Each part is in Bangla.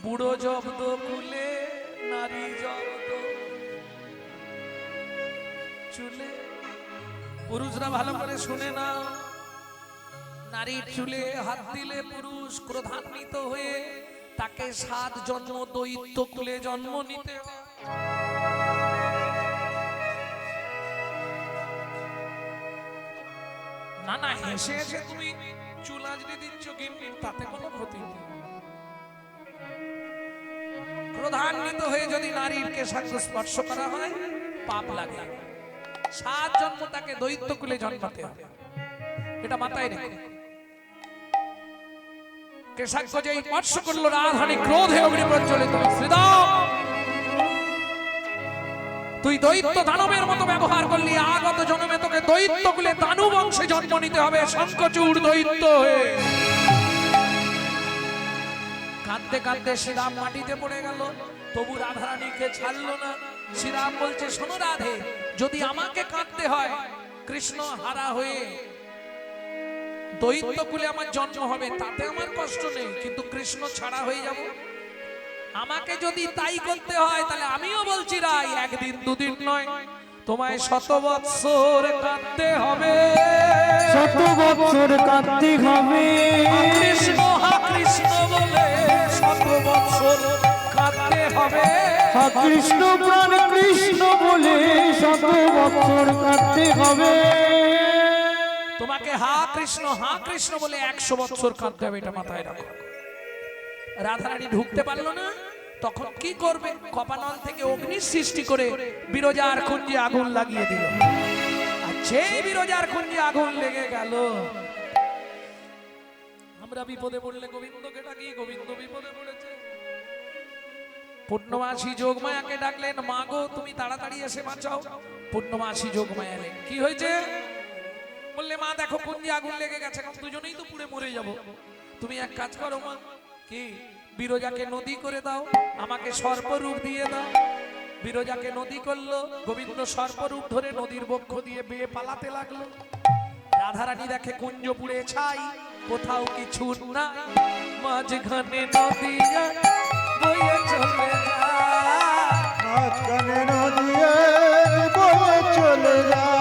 বুড়ো জব্দ কুলে নারী জব্দ চুলে। পুরুষরা ভালো করে শুনে না, নারীর চুলে হাত দিলে পুরুষ ক্রোধান্বিত হয়ে তাকে 7 জন্ম দৈত্য কুলে জন্ম নিতে হয়। না না, হেসে হেসে তুমি চুল আজড়ে দিচ্ছ কিন্তু তাতে কোনো ক্ষতি নেই। ক্রোধান্বিত হয়ে যদি নারীর কেশাগ্র স্পর্শ করা হয় পাপ লাগে। 7 জন্ম তাকে দৈত্য কুলে জন্মাতে হবে, এটা মাথায় রেখো। কেশাগ্র যেই স্পর্শ করলো রাধারানী ক্রোধে অগ্নি প্রজ্বলিত। শ্রীরাম, তুই দৈত্য দানবের মতো ব্যবহার করলি, আগত জন্মে তোকে দৈত্য কুলে দানব বংশে জন্ম নিতে হবে, শঙ্খচূড় দৈত্য হয়ে। কাঁদতে কাঁদতে শ্রীরাম মাটিতে পড়ে গেল, তবু রাধারানীকে ছাড়লো না। শ্রীরাম বলছে, শোনো রাধে, যদি আমাকে কাঁদতে হয় কৃষ্ণ হারা হয়ে দৈত্য কুলে আমার জন্ম হবে, তাতে আমার কষ্ট নেই, কিন্তু কৃষ্ণ ছাড়া হয়ে যাব। আমাকে যদি তাই করতে হয় তাহলে আমিও বলছি রাই, একদিন দুদিন নয়, তোমায় 100 বৎসর কাঁদতে হবে। 100 বছর কাঁদতে হবে। কৃষ্ণ হা কৃষ্ণ বলে 100 বৎসর কাঁদতে হবে। হা কৃষ্ণ প্রাণ কৃষ্ণ বলে 100 বছর কাঁদতে হবে। তোমাকে হা কৃষ্ণ বলে 100 বৎসর কাঁদতে হবে, এটা মাথায় রাখো। রাধারানী ঢুকতে পারলো না, তখন কি করবে? কপানল থেকে অগ্নি সৃষ্টি করে বিরজার কুঞ্জে আগুন লাগিয়ে দিল। আর সেই বিরজার কুঞ্জে আগুন লেগে গেল। আমরা বিপদে পড়লে গোবিন্দকে ডাকি, গোবিন্দ বিপদে পড়েছে। পূর্ণমাসী যোগমায়াকে ডাকলেন, মা গো তুমি তাড়াতাড়ি এসে বাঁচাও। পূর্ণমাসী যোগমায়া এলেন। কি হয়েছে? বললে, মা দেখো কুঞ্জে আগুন লেগে গেছে, এখন দুজনেই তো পুড়ে মরে যাব। তুমি এক কাজ করো মা, কি বিরজাকে নদী করে দাও, আমাকে সর্পরূপ দিয়ে দাও। বিরজাকে নদী করলো, গোবিন্দ সর্পরূপ ধরে নদীর বক্ষ দিয়ে বেয়ে পালাতে লাগলো। রাধারানী দেখে কুঞ্জ পুড়ে ছাই, কোথাও কিছু না, মাঝখানে নদী বয়ে চলে যায়, মাঝখানে নদী বয়ে চলে যায়।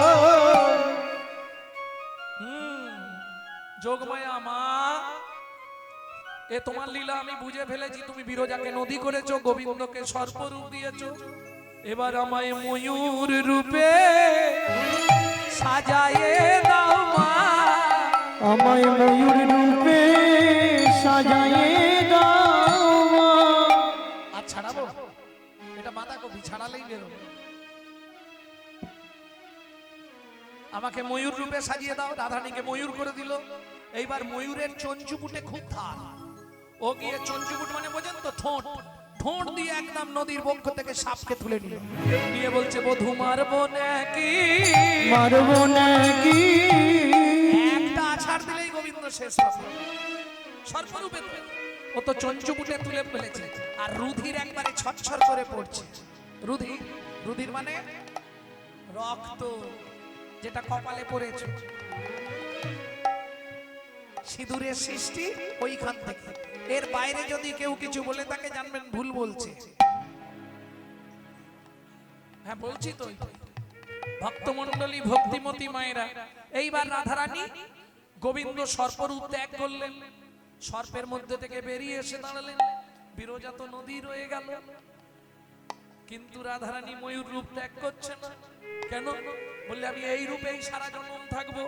যোগমায়া মা, এ তোমার লীলা আমি বুঝে ফেলেছি, তুমি বিরজাকে নদী করেছো, গোবিন্দকে সর্পরূপ দিয়েছো, এবার আমায় ময়ূর রূপে সাজায়ে দাও মা। আমায় ময়ূর রূপে সাজায়ে দাও মা। আর ছাড়াবো? এটা মাথা কবি ছাড়ালেই বেরোবে। আমাকে ময়ূর রূপে সাজিয়ে দাও। রাধারানীকে ময়ূর করে দিল। এইবার ময়ূরের চঞ্চুকুটে খুব ধার, ও গিয়ে চঞ্চুকুট মানে বোঝেন তো, ঠোঁট, ঠোঁট দিয়ে একদম নদীর বক্ষ থেকে সাপকে তুলে নিল। নিয়ে বলছে, বধূ মারবো নাকি, মারবো নাকি। একটা আছাড় দিলেই গোবিন্দ শেষ হবে। সর্পরূপে ও তো চঞ্চুকুটে তুলে ফেলেছে, আর রুধির একবারে ছটছর করে পড়ছে। রুধির মানে রক্ত, যেটা কপালে পড়েছে। সিঁদুরের সৃষ্টি ওইখান থেকে, এর বাইরে যদি কেউ কিছু বলে তাকে জানবেন ভুল বলছে। হ্যাঁ বলছি তো, ভক্তমণ্ডলী ভক্তিমতী মায়েরা। এইবার রাধারানী গোবিন্দ সর্পরূপ ত্যাগ করলেন, সর্পের মধ্যে থেকে বেরিয়ে এসে দাঁড়ালেন। বিরজা তো নদী রয়ে গেল, কিন্তু রাধারানী ময়ূর রূপ ত্যাগ করছে না। কেন? বললে, আমি এই রূপেই সারা জন্ম থাকবো।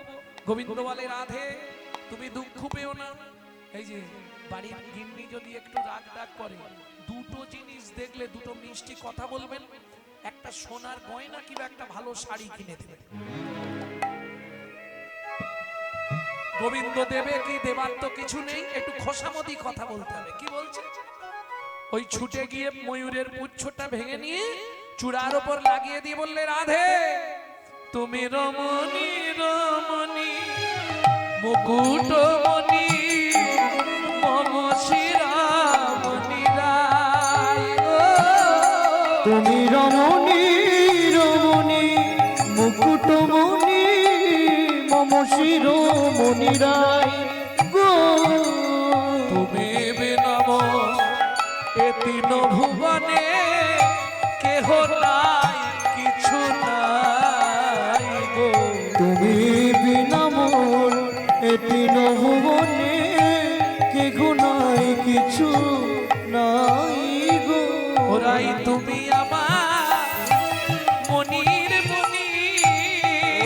গোবিন্দ বলে, রাধে তুমি দুঃখ পেও না। এই যে বাড়ির গিন্নি যদি একটু রাগ ডাক করে, দুটো জিনিস দেখলে দুটো মিষ্টি কথা বলবেন, একটা সোনার গয়না কিংবা একটা ভালো শাড়ি কিনে দেবেন। গোবিন্দ দেবে কি, দেবার তো কিছু নেই, একটু খোসামদি কথা বলতে হবে। কি বলছে? ওই ছুটে গিয়ে ময়ূরের পুচ্ছটা ভেঙে নিয়ে চূড়ার উপর লাগিয়ে দিয়ে বললে, রাধে তুমি রমণী রমণী মুকুটমণি মম শিরামণি রায়। তুমি রমণী রমণী মুকুটমণি মম শিরোমণি রায় গো। তুমি বিনম এ তিন ভুবনে কেহ নাই কিছু নাই গো। তুমি বিনা মোর এটি ভুবনে কে নাই কিছু নাই গো। ওরাই তুমি আমার মনির মনি,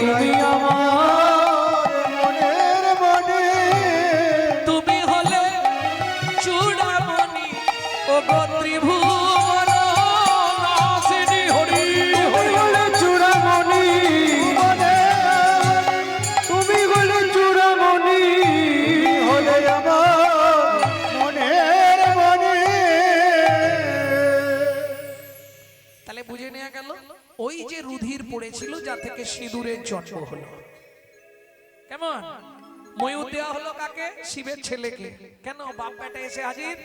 তুমি আমার মনের মনে, তুমি হলে চূড়ামণি ও গো ত্রিভুবন নাসিনী হরি হরি। বলে চূড়ামণি মনে, তুমি বলে চূড়ামণি হলে আমার মনের মনে। তাহলে বুঝে নেওয়া গেল ওই যে রুধির পড়েছিল যা থেকে সিঁদুরের জন্ম হলো। কেমন ময়ূর দেওয়া হলো কাকে? শিবের ছেলেকে। কেন? বাপ বেটা এসে হাজির,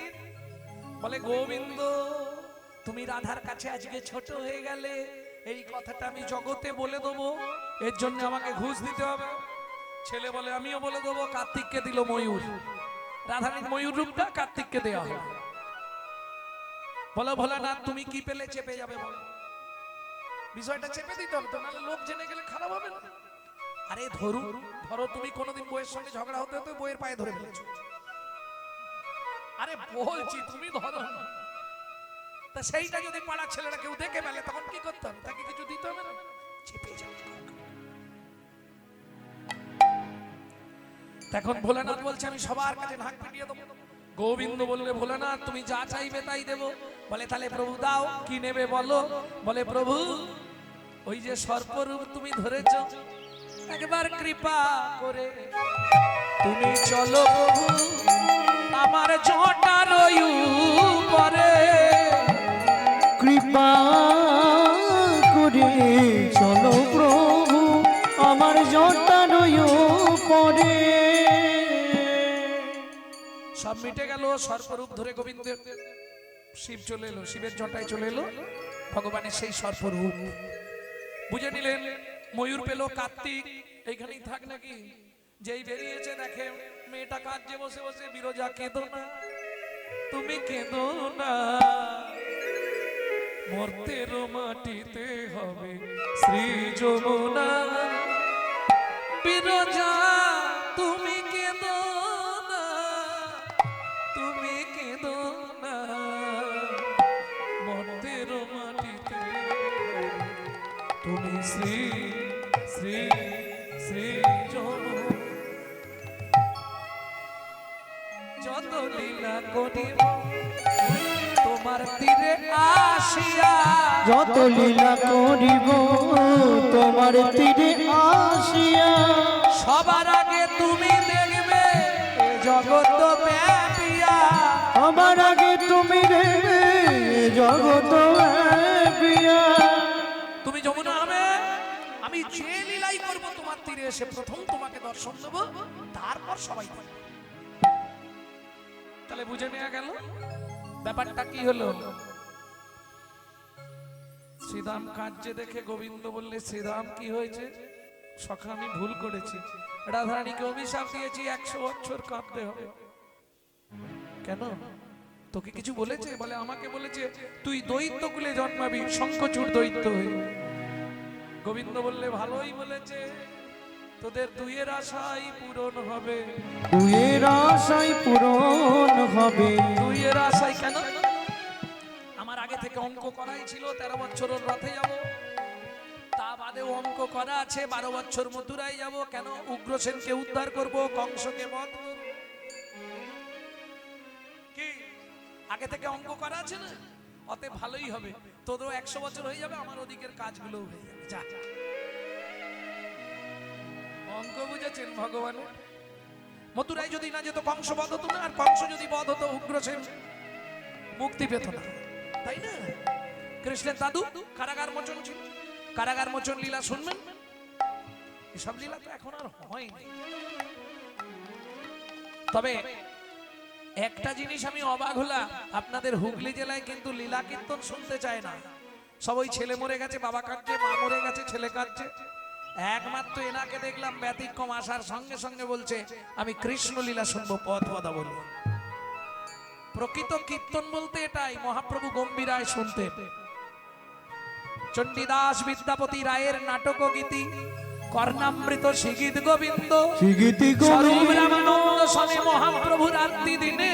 বলে গোবিন্দ তুমি রাধার কাছে আজকে ছোট হয়ে গেলে, এই কথাটা আমি জগতে বলে দেবো, এর জন্য আমাকে ঘুষ দিতে হবে। ছেলে বলে আমিও বলে দেবো। কার্তিককে দিল ময়ূর, রাধারানীর ময়ূর রূপটা কার্তিককে দেওয়া হলো। বলো ভোলানাথ তুমি কি পেলে চেপে যাবে, বলো বিষয়টা চেপে দিতে হবে তো, নাহলে লোক জেনে গেলে খারাপ হবে না। আরে ধরো তুমি কোনোদিন বইয়ের সঙ্গে ঝগড়া হতে হতে বইয়ের পায়ে ধরে ফেলেছো। আরে বলছি তুমি ধরো না, তা সেইটা যদি পাড়ার ছেলেরা কেউ দেখে ফেলে তখন কি করতে হবে? তাকে কিছু দিতে হবে না, চেপে যাবে। তখন ভোলানাথ বলছে আমি সবার কাছে ঢাক পিটিয়ে দেবো। গোবিন্দ বললে ভোলানাথ তুমি যা চাইবে তাই দেবো। বলে তাহলে প্রভু দাও, কি নেবে বলো। বলে প্রভু ওই যে সর্পরূপ তুমি ধরেছ, একবার কৃপা করে তুমি চলো প্রভু আমার জটার উপরে। কৃপা করে চলো প্রভু আমার জটার পরে। সব মিটে গেল। সর্পরূপ ধরে গোবিন্দ শিব চলে এলো, শিবের জটায় চলে এলো ভগবানের সেই সর্পরূপ। বুঝে নিলেন ময়ূর পেল কার্তিক, এইখানেই থাক নাকি? যেই বেরিয়েছে দেখে মেয়েটা কাঁদছে বসে বসে। বিরজা কেঁদো না, তুমি কেঁদো না, মর্তের মাটিতে হবে শ্রী যমুনা। বিরজা তুমি কেঁদো না, তুমি কেঁদো না, মর্তের মাটিতে তুমি শ্রী শ্রী শ্রী যমুনা। যত লীলা করিব তোমার তীরে আসিয়া, যত লীলা করিব তোমার তীরে আসিয়া। সবার আগে তুমি দেখবে এ জগৎ ব্যাপিয়া। আমার আগে তুমি রে জগত ব্যাপিয়া। তুমি যমুনা হবে, আমি যে লীলাই করবো তোমার তীরে এসে প্রথম তোমাকে দর্শন দেবো, তারপর সবাই দেখবে। তাহলে বুঝে নেওয়া গেল ব্যাপারটা কি হলো। শ্রীরাম কাঁদছে দেখে গোবিন্দ বললে শ্রীরাম কি হয়েছে? সখা আমি ভুল করেছি, রাধারানীকে অভিশাপ দিয়েছি 100 বছর কাঁদতে হবে। কেন? তোকে কিছু বলেছে? বলে আমাকে বলেছে তুই দৈত্য কুলে জন্মাবি, শঙ্খচূড় দৈত্য হয়ে। গোবিন্দ বললে ভালোই বলেছে, তোদের দুইয়ের আশাই পূরণ হবে। দুইয়ের আশাই পূরণ হবে। দুইয়ের আশাই কেন? আমার আগে থেকে অঙ্ক করাই ছিল 13 বছর রথে যাব, তা বাদেও অঙ্ক করা আছে 12 বছর মথুরায় যাব। কেন? উগ্রসেনকে উদ্ধার করব, কংসকে বধ করব। কি আগে থেকে অঙ্ক করা আছে না? অতএব ভালোই হবে, তোদেরও 100 বছর হয়ে যাবে, আমার ওদিকের কাজগুলো হয়ে যাবে। যা অঙ্ক বুঝেছেন ভগবান। মথুরায় যদি না যেত কংস বধ হতো না, আর কংস যদি বধ হতো উগ্রসেন মুক্তি পেত না, তাই না? কৃষ্ণের দাদু কারাগার মোচন ছিল, কারাগার মোচন লীলা শুনবেন। এসব লীলা তো এখন আর হয়নি। তবে একটা জিনিস আমি অবাক হলাম, আপনাদের হুগলি জেলায় কিন্তু লীলা কীর্তন শুনতে চায় না। সবাই ছেলে মরে গেছে, বাবা কাঁদছে, মা মরে গেছে, ছেলে কাঁদছে। একমাত্র এনাকে দেখলাম ব্যতিক্রম, আসার সঙ্গে সঙ্গে বলছে আমি কৃষ্ণ লীলা শুনবো, পদ পদা বলি। প্রকৃত কীর্তন বলতে এটাই, মহাপ্রভু গম্ভীরায় শুনতেন। চণ্ডীদাস বিদ্যাপতি রায়ের নাটক ও গীতি, কর্ণামৃত শিগীত গোবিন্দ, শিগিতি স্বরূপ রামানন্দ শনে মহাপ্রভু রাত্রি দিনে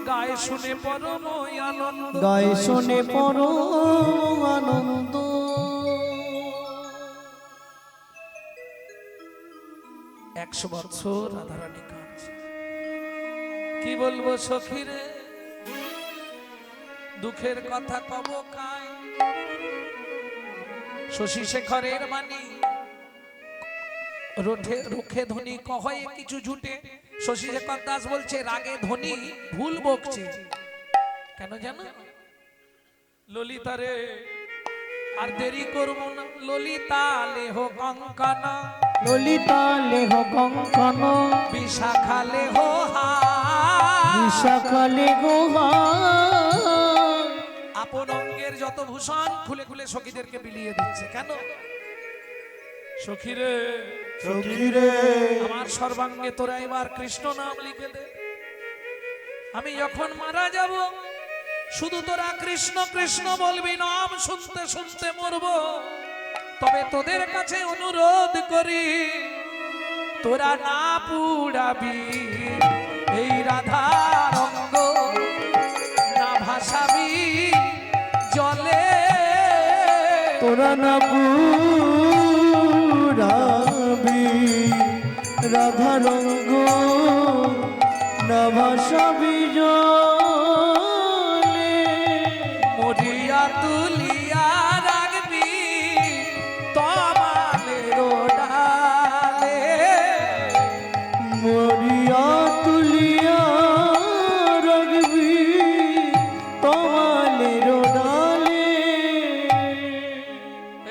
গায়ে শুনে পরম আনন্দ। গায়ে শোনে পরম আনন্দ। 100 বছর রাধারানী কাঁদছে। কি বলবো সখীরে, দুঃখের কথা কব কায়। শশী শেখরের মানি রুখে ধ্বনি কহয়ে কিছু ঝুটে। শশী শেখর দাস বলছে রাগে ধ্বনি ভুল বকছে। কেন জানো? ললিতা রে আর দেরি করবো না, ললিতা লেহ কঙ্কনা, ললিতা লেহ কঙ্কন, বিশাখা লেহ বিশাখা লেহ আপন অঙ্গের যত ভূষণ খুলে খুলে সখীদেরকে বিলিয়ে দিচ্ছে। কেন? সখীরে সখীরে আমার সর্বাঙ্গে তোরা এবার কৃষ্ণ নাম লিখে দে। আমি যখন মারা যাব শুধু তোরা কৃষ্ণ কৃষ্ণ বলবি, নাম শুনতে শুনতে মরব। তবে তোদের কাছে অনুরোধ করি, তোরা না পুড়াবি এই রাধার অঙ্গ, না ভাসাবি জলে। তোরা না পুরাবি রাধা রঙ্গ, না ভাসাবি জলে। মরিয়া তুলিয়া রাখবি তমালের ডালে, মরিয়া তুলিয়া রাখবি তোমালের ডালে।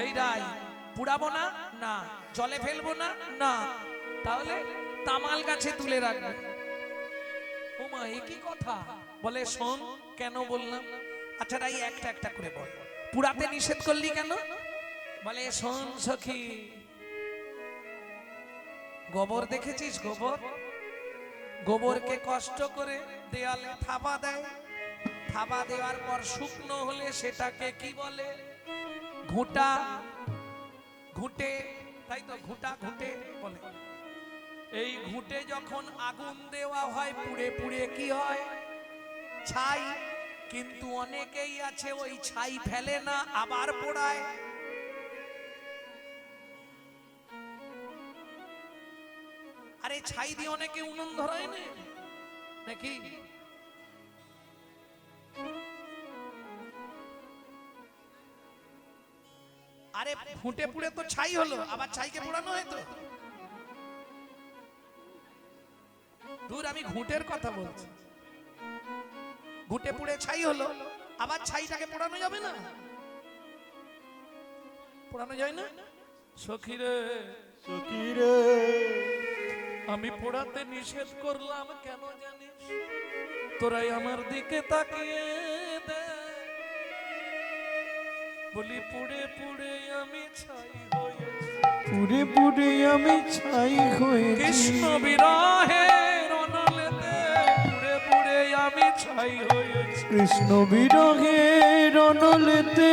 এই রাই পুড়াবো না, না জলে ফেলবো না, না তাহলে তামাল গাছে তুলে রাখবে। ওমা এ কি কথা? বলে শোন কেন বললাম। আচ্ছা রাই একটা একটা করে বল, পুরাতে নিষেধ করলি কেন? বলে শোন সখী, গোবর দেখেছিস? গোবর, গোবরকে কষ্ট করে দেয়ালে থাবা দেয়, থাবা দেওয়ার পর শুকনো হলে সেটাকে কি বলে? ঘুঁটা, ঘুঁটে, তাই তো ঘুঁটা ঘুঁটে বলে। এই ঘুঁটে যখন আগুন দেওয়া হয় পুড়ে পুড়ে কি হয়? ছাই। কিন্তু অনেকেই আছে ওই ছাই ফেলে না, আবার পোড়ায়। আরে ছাই দিয়ে অনেকে উনুন ধরায় না নাকি? আরে ফুটে পুড়ে তো ছাই হলো, আবার ছাইকে পোড়ানো হয় তো। দূর, আমি ঘুঁটের কথা বলছি। ঘুঁটে পুড়ে ছাই হলো, আবার ছাইটাকে পোড়ানো যাবে না? পোড়ানো যায় না? সখীরে সখীরে আমি পোড়াতে নিষেধ করলাম কেন জানিস? তোরাই আমার দিকে তাকিয়ে দে, বলি পুড়ে পুড়ে আমি ছাই হয়েছি, পুড়ে পুড়ে আমি ছাই হয়েছি। কৃষ্ণ বিরহের অনলেতে পুড়ে পুড়ে আমি ছাই হয়েছি। কৃষ্ণ বিরহের অনলেতে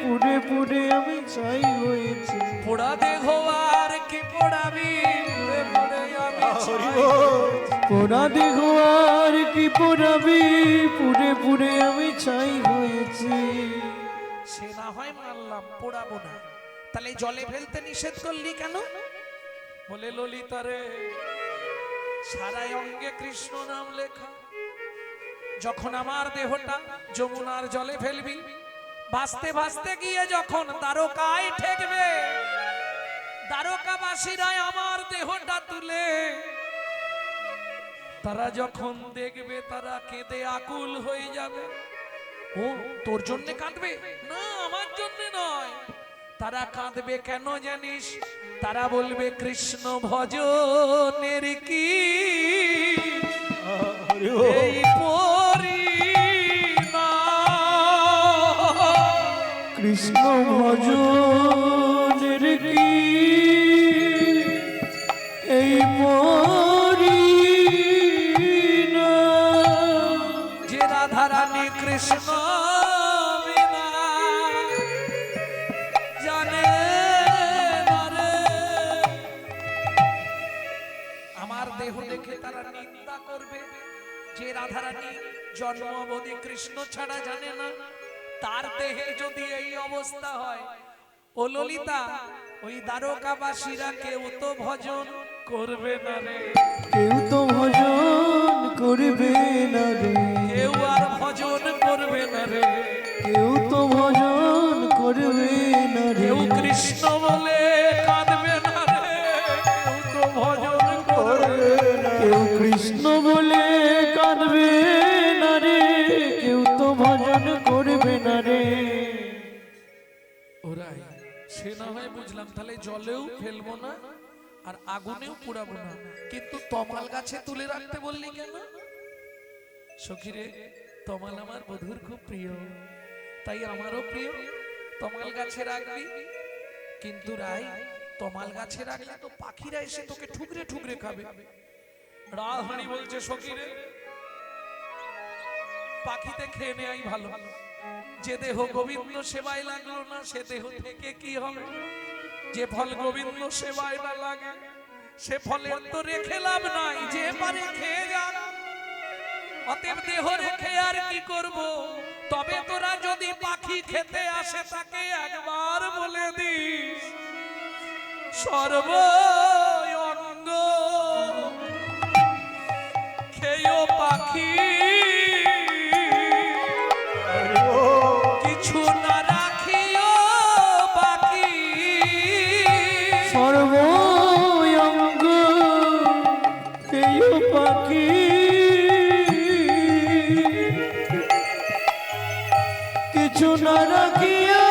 পুড়ে পুড়ে আমি ছাই হয়েছি। পোড়া দেহ আর কি পোড়াবি, পুড়ে পুড়ে আমি ছাই হয়েছি। পোড়া দেহ আর কি পোড়াবি, পুড়ে পুড়ে আমি ছাই হয়েছি। সে না হয় মানলাম, পোড়াবো না, তাহলে জলে ফেলতে নিষেধ করলি কেন? বলে ললিতা রে সারা অঙ্গে কৃষ্ণ নাম লেখা, যখন আমার দেহটা যমুনার জলে ফেলবি, ভাসতে ভাসতে গিয়ে যখন দ্বারকায় ঠেকবে, দ্বারকাবাসীরা আমার দেহটা তুলে তারা যখন দেখবে তারা কেঁদে আকুল হয়ে যাবে। ও তোর জন্য কাঁদবে না, আমার জন্য নয়। তারা কাঁদবে কেন জানিস? তারা বলবে কৃষ্ণ ভজনের কি এই পরিণাম, কৃষ্ণ ভজনের কি এই পরিণাম। রানী কৃষ্ণ বিনা জানে না রে। আমার দেহ দেখে তারা নিন্দা করবে, যে রাধারানী জন্ম অবধি কৃষ্ণ ছাড়া জানে না, তার দেহে যদি এই অবস্থা হয়, ও ললিতা, ওই দ্বারকাবাসীরা কেউ তো ভজন করবে না রে, কেউ তো ভজন করবে না রে, কেউ আর ভজন করবে না রে, কেউ তো ভজন করবে না রে, কেউ কৃষ্ণ বলে কাঁদবে না রে, কেউ তো ভজন করবে না, কেউ কৃষ্ণ বলে কাঁদবে না রে, কেউ তো ভজন করবে না রে। ওরাই সে না হয় বুঝলাম, তাহলে জলেও ফেলবো না আর আগুনেও পুড়াবো না, কিন্তু তমাল গাছে তুলে রাখতে বললি কেন? সখীরে, তমাল আমার বধুর খুব প্রিয়, তাই আমারও প্রিয়, তমাল গাছে রাখবি। কিন্তু রাই, তমাল গাছে রাখলে তো পাখিরা এসে তোকে ঠুকরে ঠুকরে খাবে। রাধারানী বলছে, সখীরে, পাখিতে খেয়ে নেয়াই ভালো, যে দেহ গোবিন্দ সেবায় লাগলো না, সে দেহ থেকে কি হবে? যে ফল গোবিন্দ সেবায় না লাগে, সে ফলের তো রেখে লাভ নাই, যে পারে খেয়ে যান। অতএব দেহ রেখে আর কি করব? তবে তোরা যদি পাখি খেতে আসে, তাকে একবার বলে দিস, সর্ব অঙ্গ খেয়েও পাখি কিছু না রাখিও বাকি। সর্বঙ্গ খেয়ে পাখি কিছু না রাখিয়া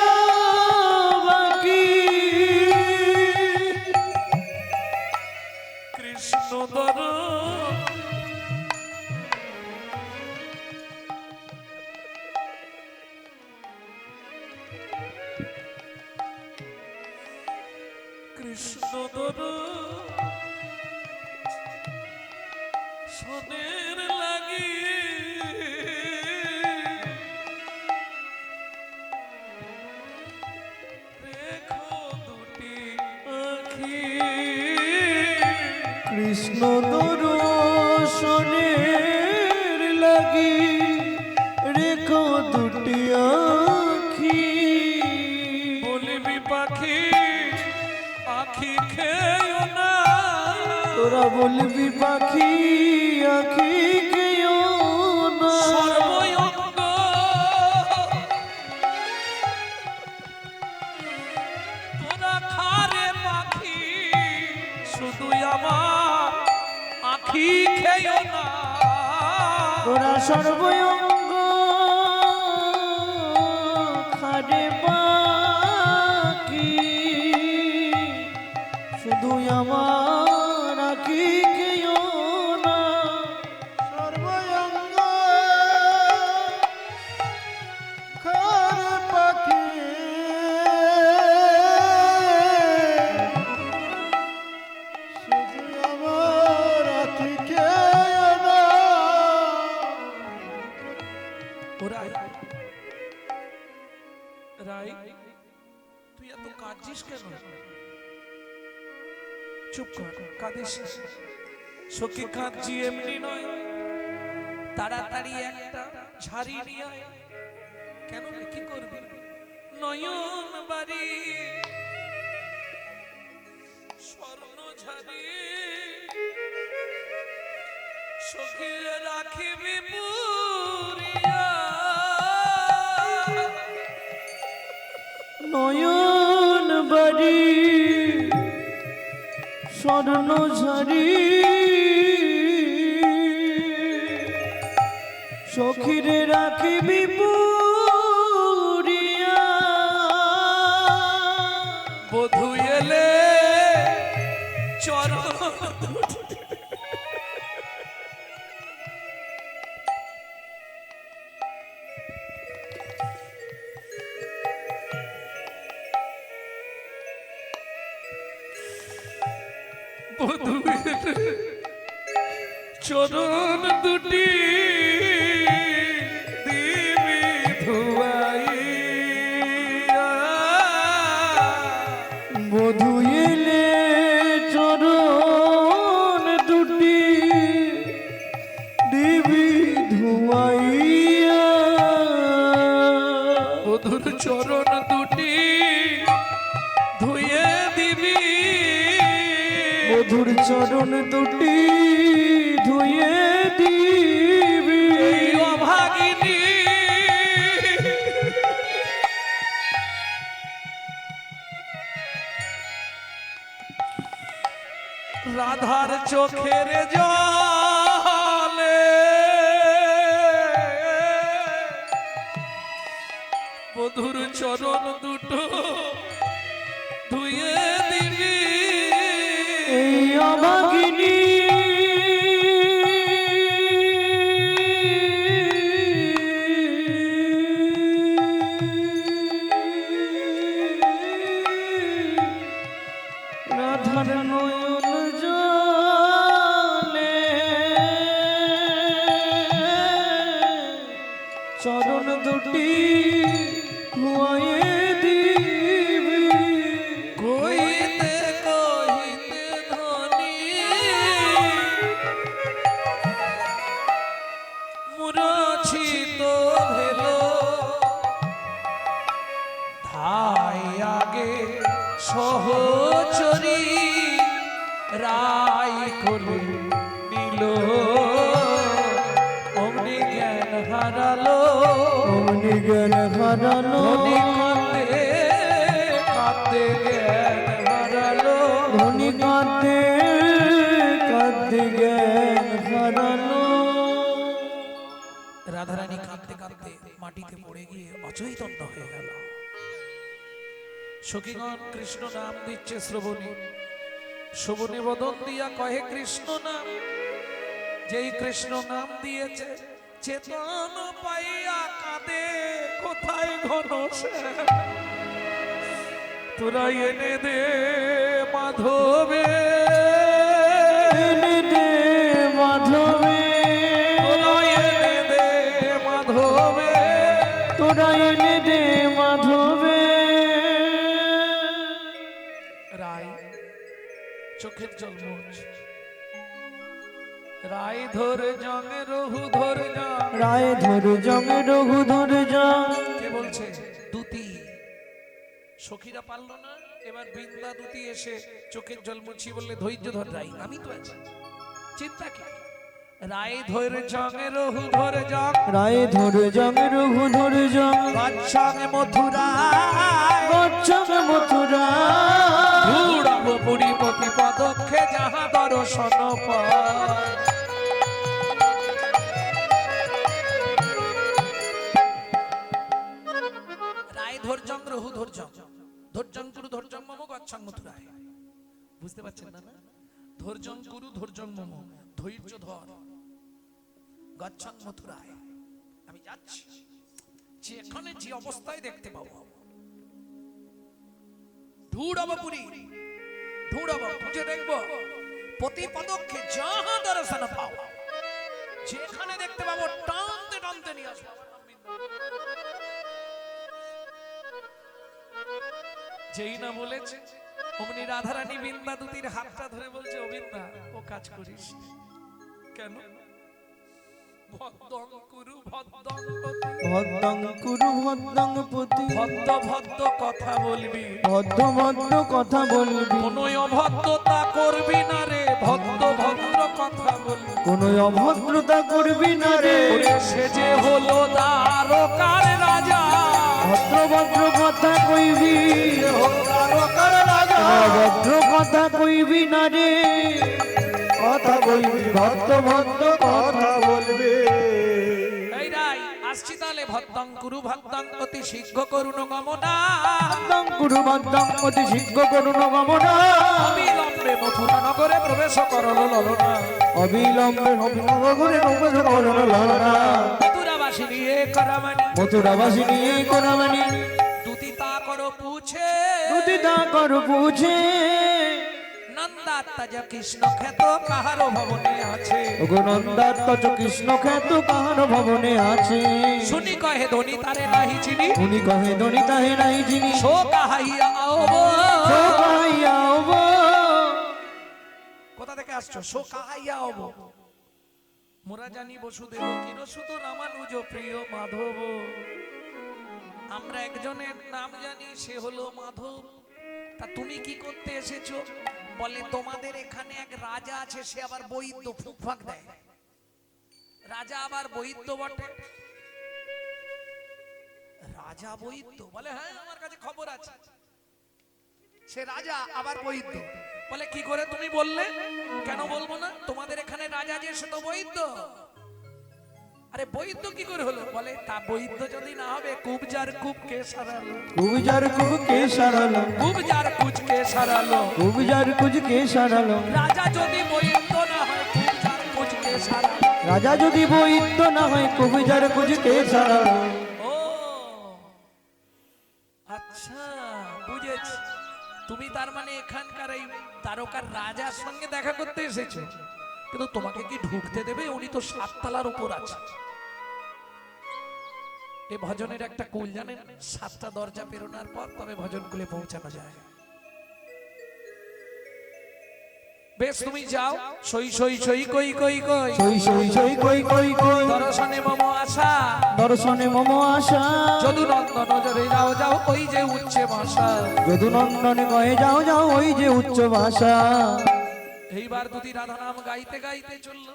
বাকি। কৃষ্ণ দর কৃষ্ণ দর সনের লাগি রেখো দুটি আখি। কৃষ্ণ দর্শনের লাগি রেখো দুটি আখি। বলিবি পাখি আখি খেয়েও না, তোরা বলবি পাখি আখি খেয়েও না। সর্বঙ্গ তোরা খারে পাখি, শুধু আমার আখি খেয়েও না। তোরা সর্বঙ্গ খারে পাখি, শুধু আমার আখি খেয়েও না। সর্বঙ্গ খারে পাখি শুধু আমার আখি খেয়েও না। ওরাই রাই, তুই এত কাঁদছিস কেন? চুপ কর, কাঁদিস না। সখী, কাঁদছি এমনি নয়, তাড়াতাড়ি একটা ঝাড়ি নিয়ে আয়। কেন রে, কি করবি? নয়ন বাড়ি স্বর্ণ ঝাড়ি, সখী রাখিবি পুরিয়া। নয়ন বাড়ি স্বর্ণ ঝাড়ি, সখীরে রাখিবি পুরিয়া। বধূ এলে চরণ বধূ এলে চরণ দুটি দিয়ে চরণ দুটি ধুয়ে দিবি, মধুর চরণ দুটি ধুয়ে দিবি। এই অভাগিনী রাধার চোখের জলে মধুর চরণ দুটো ধুয়ে দিবি। এই অভাগিনী রাধার নয়ন জলে চরণ দুটি ধুয়ে দিবি। কইতে কহিতে ধনী মূর্ছিত ভেল, ধাই আগে সহচরী রাই করে নিল, অমনি জ্ঞান হারালো। অমনি জ্ঞান হারালো, ধনী কাঁদে কাঁদে জ্ঞান হারালো। ধনী কাঁদতে কাঁদতে জ্ঞান হারালো। রাধারানী কাঁদতে কাঁদতে মাটিতে পড়ে গিয়ে অচৈতন্য হয়ে গেল। সখীগণ কৃষ্ণ নাম দিচ্ছে শ্রবণী, শোভনে বদন দিয়া কহে কৃষ্ণ নাম। যেই কৃষ্ণ নাম দিয়েছে চেতন পাইয়া কাঁদে, কোথায় ঘনশ্যাম তোরা এনে দে মাধবে, এনে দে মাধবে, তোরা এনে দে মাধবে। তোরা এনে দে মাধবে। রায় চোখের জল মোছ, রায় ধরে জঙে রহু ধরে জং। রায় ধরে জমে রঘু ধরে জং। কে বলছে? দুতি। সখীরা পারলো না, এবার বৃন্দা দুতি এসে চোখের জল মুছি বললে ধৈর্য ধর রাই, আমি তো আছি, চিন্তা কি। রায় ধরে জঙে রহু ধরে জং, রায় ধরে জমে রঘু ধরে জং। গচ্ছামে মথুরা, গচ্ছামে মথুরা, ধূড়াব পুরীপতি পদক্ষে যাহা দর্শন পায়। রায় ধৈর্যং রহু ধৈর্যং, ধৈর্যং কুরু ধৈর্যং মম গচ্ছাং মথুরায়। বুঝতে পারছেন না? ধৈর্যং কুরু ধৈর্যং মম, ধৈর্য ধর, গচ্ছাং মথুরায়, আমি যাচ্ছি, যেখানে যে অবস্থায় দেখতে পাবো। ধূড়াব পুরী, ধূড়াব খুঁজে দেখবো, প্রতি পদক্ষে যাহা দর্শন পাও, যেখানে দেখতে পাবো টানতে টানতে নিয়ে আসবো। যেই না বলেছে অমনি রাধারানী বৃন্দা দুতির হাতটা ধরে বলছে, ও বৃন্দা, ও কাজ করিস কেন? ভদ্দং কুরু ভদ্দং পতি, ভদ্রং কুরু ভদ্রং পতি। ভদ্দ ভদ্দ কথা বলবি, ভদ্র ভদ্র কথা বলবি, কোন অভদ্রতা করবি না রে, ভদ্দ ভদ্র কথা বলবি। কোন অভদ্রতা করবি না রে। ওরে সে যে হলো দ্বারকার রাজা, ভদ্র ভদ্র কথা কইবি, দ্বারকার রাজা। অভদ্র কথা কইবি না রে। কথা কইবি, ভদ্র ভদ্র কথা বলবি। এই রাই আসছি তাহলে, ভদ্দং কুরু ভদ্দং অতি শীঘ্র করুণ গমনা, ভদ্রং কুরু ভদ্রং অতি শীঘ্র করুণ গমনা। অবিলম্বে মথুরা নগরে প্রবেশ করল ললনা, অবিলম্বে নবনগরে প্রবেশ করল ললনা। মথুরাবাসিনী এ করামানি, মথুরাবাসিনী এই কোরামানি, দুতি তা করো পুছে, দুদিদা কর পুছে। নন্দাত্মজ কৃষ্ণ খ্যাত কাহার ভবনে আছে, ওগো নন্দাত্মজ কৃষ্ণ খ্যাত কাহার ভবনে আছে। শুনি কহে ধনী তারে নাহি চিনি, উনি কহে ধনী তাহে নাই যিনি। শো কাহাইয়া আওব। শোকাইয়া হব। কোথা থেকে আসছো? শো কাহাইয়া আওব। মোরা জানি বসুদেব কিরসুত রামানুজ প্রিয় মাধব, আমরা একজনের নাম জানি, সে হলো মাধব। তা তুমি কি করতে এসেছো? বলে তোমাদের এখানে এক রাজা আছে, সে আবার বৈদ্য, ফুকফাক দেয়। রাজা আবার বৈদ্য বটে। রাজা বৈদ্য? বলে হ্যাঁ, আমার কাছে খবর আছে। সে রাজা আবার বৈদ্য। বলে কি করে তুমি বললে? কেন বলবো না, তোমাদের এখানে রাজা যে সে তো বৈদ্য। আরে বৈদ্য কি করে হলো? বলে তা বৈদ্য যদি না হবে, কুবজার কুবকে সারালো, কুবজার কুবকে সারালো, কুবজার কুচকে সারালো, কুবজার কুচকে সারালো। রাজা যদি বৈদ্য না হয়, কুবজার কুচকে সারালো। রাজা যদি বৈদ্য না হয়, কুবজার কুচকে সারালো। ও আচ্ছা, বুঝেছি। তুমি তার মানে এখানকার এই তারকার রাজার সঙ্গে দেখা করতে এসেছো। কিন্তু তোমাকে কি ঢুকতে দেবে? উনি তো 7 তলার উপর আছে। এই ভজনের একটা কুল জানেন, 7টা দরজা পেরোনোর পর তবে ভজন কুলে পৌঁছানো যায়। বেশ, তুমি যাও। সই সই সই কই কই কই, সই সই সই কই কই কই, দর্শনে মম আশা, দর্শনে মম আশা। যদু নন্দন জরে যাও যাও, ওই যে উচ্চে ভাষা। যদু নন্দনে কয়ে যাও যাও, ওই যে উচ্চ ভাষা। এইবার দুটি রাধা নাম গাইতে গাইতে চলল।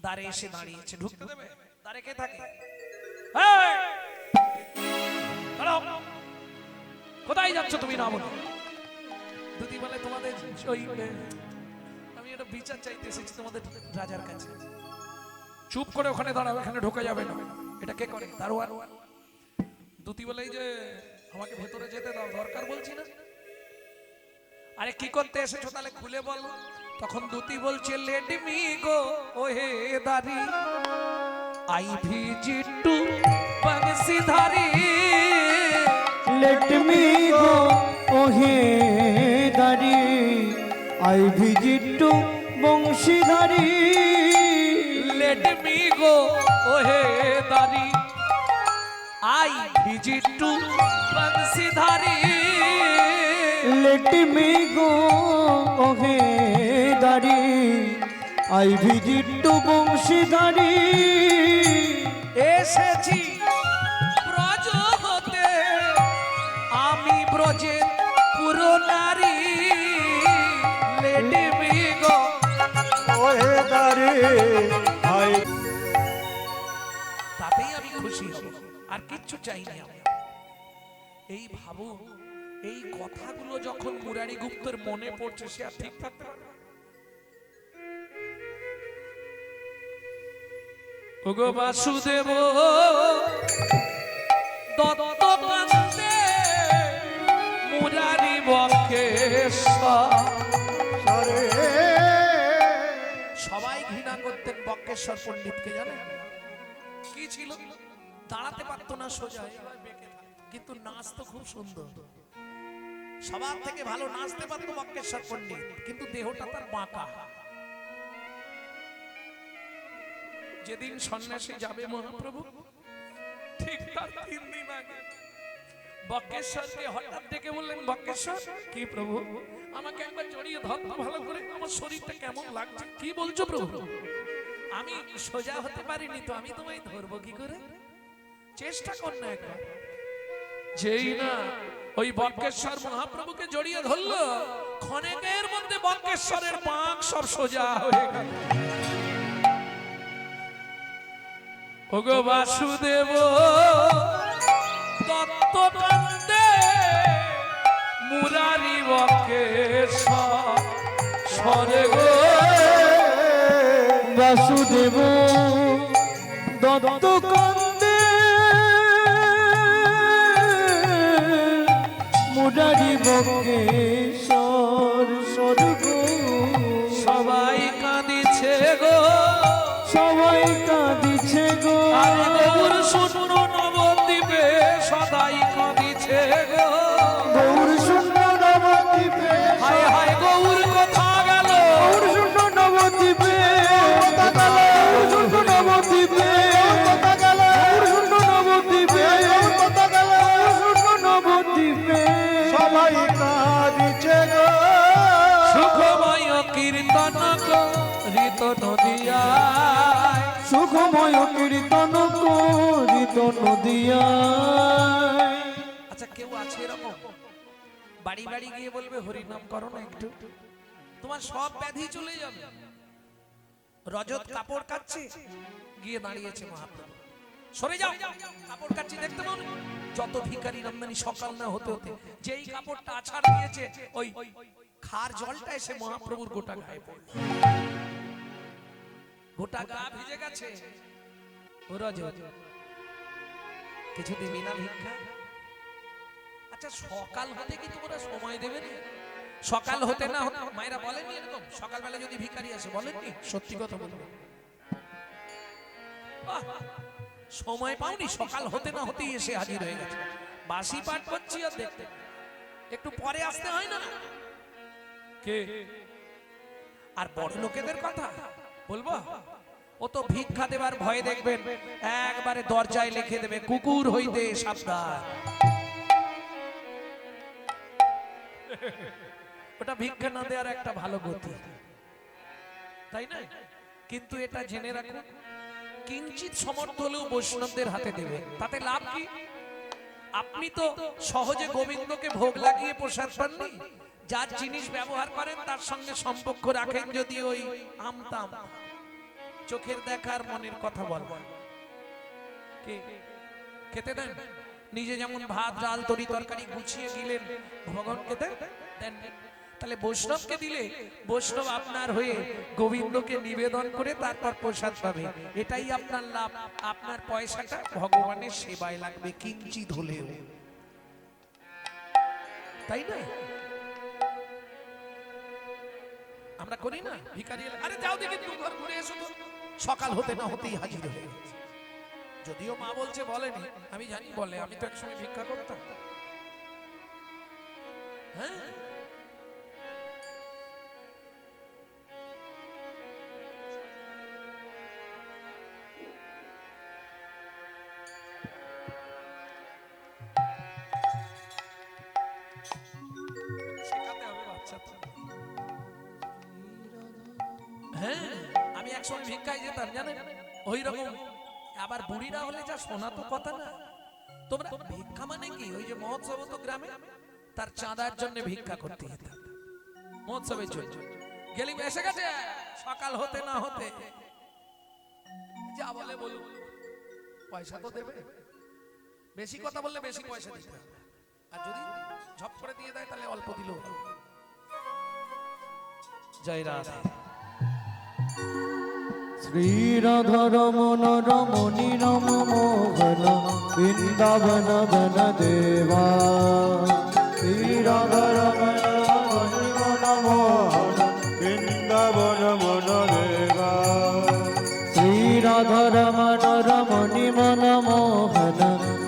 দ্বারে এসে দাঁড়িয়েছে, ঢুকতে দেবে? দ্বারে কে থাকে? এই! দাঁড়াও। কোথায় যাচ্ছ তুমি? না বলো। দুটি বলে তোমাদের ওই আমি একটা বিচার চাইতে এসেছি তোমাদের রাজার কাছে। চুপ করে ওখানে দাঁড়াও, এখানে ঢোকা যাবে না। এটা কে করে? দারোয়ান। দুটি বলে এই যে আমাকে ভেতরে যেতে দাও, দরকার বলছি না। আরে কি করতে এসেছো তাহলে খুলে বলো। তখন দুটি বলছে, let me go oh hey দারি, I visit to Banshidhari. Let me go oh hey দারি, I visit to Banshidhari. Let me go oh hey দারি, I visit to Banshidhari. Let me go, oh hey, Dari. I visit to Banshidhari. এসেছি ব্রজ হতে, আমি ব্রজের পুরো নারী। Let me go Oh hey, Dari. I তাতেই আমি খুশি হব, আর কিচ্ছু চাই না আমি। এই ভাবো, এই কথাগুলো যখন মুরারি গুপ্তের মনে পড়ছে, সে আর ঠিক থাকতে পারে না। ওগো বাসুদেব দত্ত কান্দে, মুরারি বক্কেশ্বর। সবাই ঘৃণা করতেন বক্কেশ্বর পণ্ডিতকে, জানেন কি ছিল? দাঁড়াতে পারতো না সোজা, এবার বেঁকে থাকতো। কিন্তু নাচতো খুব সুন্দর। সবার থেকে ভালো নাচতে পারতো বক্কেশ্বর পণ্ডিত, কিন্তু দেহটা তার বাঁকা। যেদিন সন্ন্যাসী যাবে মহাপ্রভু, ঠিক তার 3 দিন আগে বক্কেশ্বরকে হঠাৎ ডেকে বললেন, বক্কেশ্বর কি প্রভু, আমাকে একবার জড়িয়ে ধরতো ভালো করে, আমার শরীরটা কেমন লাগছে। কি বলছো প্রভু? আমি সোজা হতে পারিনি তো, আমি তোমায় ধরবো কি করে? চেষ্টা কর না একবার। যেই না ওই বক্কেশ্বর মহাপ্রভুকে জড়িয়ে ধরলো, ক্ষণেকের মধ্যে বক্কেশ্বরের পাক সব সোজা হয়ে গেল। ওগো বাসুদেব দত্ত কান্দে, মুরারি বক্কেশ্বর সরে গো। বাসুদেব দত্ত কান্দে, মুরারি বক্কেশ্বর স্বর্গ। সবাই কাঁদিছে গো, সবাই কাঁদিছে গো। আর গৌর শূন্য নবদ্বীপে সদাই কাঁদিছে গো। গৌর শূন্য নবদ্বীপে, হায় হায় গৌর কোথা গেল? গৌর শূন্য নবদ্বীপে, গৌর শূন্য নবদ্বীপে, গৌর শূন্য নবদ্বীপে, গৌর শূন্য নবদ্বীপে সবাই কাঁদিছে গো। সুখময় কীর্তন করিত নদিয়ায়, সুখময় কীর্তন করিত নদিয়ায়। কেউ আছে এরকম বাড়ি বাড়ি গিয়ে বলবে হরিনাম করো না একটু, তোমার সব ব্যাধি চলে যাবে। রজত কাপড় কাচ্ছে, গিয়ে দাঁড়িয়েছে মহাপ্রভু, সরে যাও, কাপড় কাচ্ছি দেখতে পাও না? যত ভিখারি রমদানি সকাল না হতে হতে যেই কাপড়টা আছাড় দিয়েছে, ওই খার জলটা এসে মহাপ্রভুর গোটা গায়ে পড়ল, গোটা গা ভিজে গেছে। ও রজত, কিছু দিবি না ভিক্ষা? আচ্ছা সকাল হতে কি তোমরা সময় দেবে না? সকাল হতে না হতে মায়েরা বলেননি এরকম, সকালবেলা যদি ভিখারি আসে বলেননি? সত্যি কথা বলবো, সময় পাওনি, সকাল হতে না হতেই এসে হাজির হয়ে গেছে। বাসি পাঠ করছি আর দেখতে একটু পরে আসতে হয় না? কে আর বড় লোকেদের কথা বলবো? ও তো ভিক্ষা দেবার ভয়ে দেখবেন একবারে দরজায় লিখে দেবে, কুকুর হইতে সাবধান। ওটা ভিক্ষা না দেওয়ার একটা ভালো গতি, তাই না? কিন্তু এটা জেনে রাখুন, কিঞ্চিত সমর্থ হলেও বৈষ্ণবদের হাতে দেবে, তাতে লাভ কি? আপনি তো সহজে গোবিন্দকে ভোগ লাগিয়ে প্রসাদ পাননি, যার জিনিস ব্যবহার করেন তার সঙ্গে সম্পর্ক রাখেন যদি ওই আমতাম, চোখের দেখার মনের কথা বলবেন, খেতে দেন। নিজে যেমন ভাত ডাল তরি তরকারি গুছিয়ে দিলেন, ভগবানকে দেন, তাহলে বৈষ্ণবকে দিলে বৈষ্ণব আপনার হয়ে গোবিন্দকে নিবেদন করে তারপর প্রসাদ পাবে, এটাই আপনার লাভ। আপনার পয়সাটা ভগবানের সেবায় লাগবে কিঞ্চিত হলেও, তাই না? আমরা করি না ভিখারি, আরে যাও দেখি তুমি ঘর ঘুরে এসো তো, সকাল হতে না হতেই হাজির হয়ে গেছে। যদিও মা বলছে বলেনি, আমি জানি বলে, আমি তো একসময় ভিক্ষা করতাম। হ্যাঁ শেখাতে হবে বাচ্চা তো। হ্যাঁ আমি একসময় ভিক্ষায় যেতাম জানেন, ওই রকম। আবার বুড়িরা হলে যা শোনা তো কথা না। তোমরা ভিক্ষা মানে কি? ওই যে মহোৎসব তো গ্রামে, তার চাঁদার জন্য ভিক্ষা করতে যেতাম মহোৎসবের জন্য। গেলি এসে গেছে সকাল হতে না হতে, যা বলে বলুন, পয়সা তো দেবে। বেশি কথা বললে বেশি পয়সা দিতে হবে, আর যদি ঝপ করে দিয়ে দেয় তাহলে অল্প দিলেও হবে। জয় রাধে। শ্রী রাধা রমন রমণী রম মোহন বৃন্দাবন বন দেবা। শ্রী রাধা রমন রমণী মন মোহন বৃন্দাবন বন দেবা। শ্রী রাধা রমন রমণী মন মোহন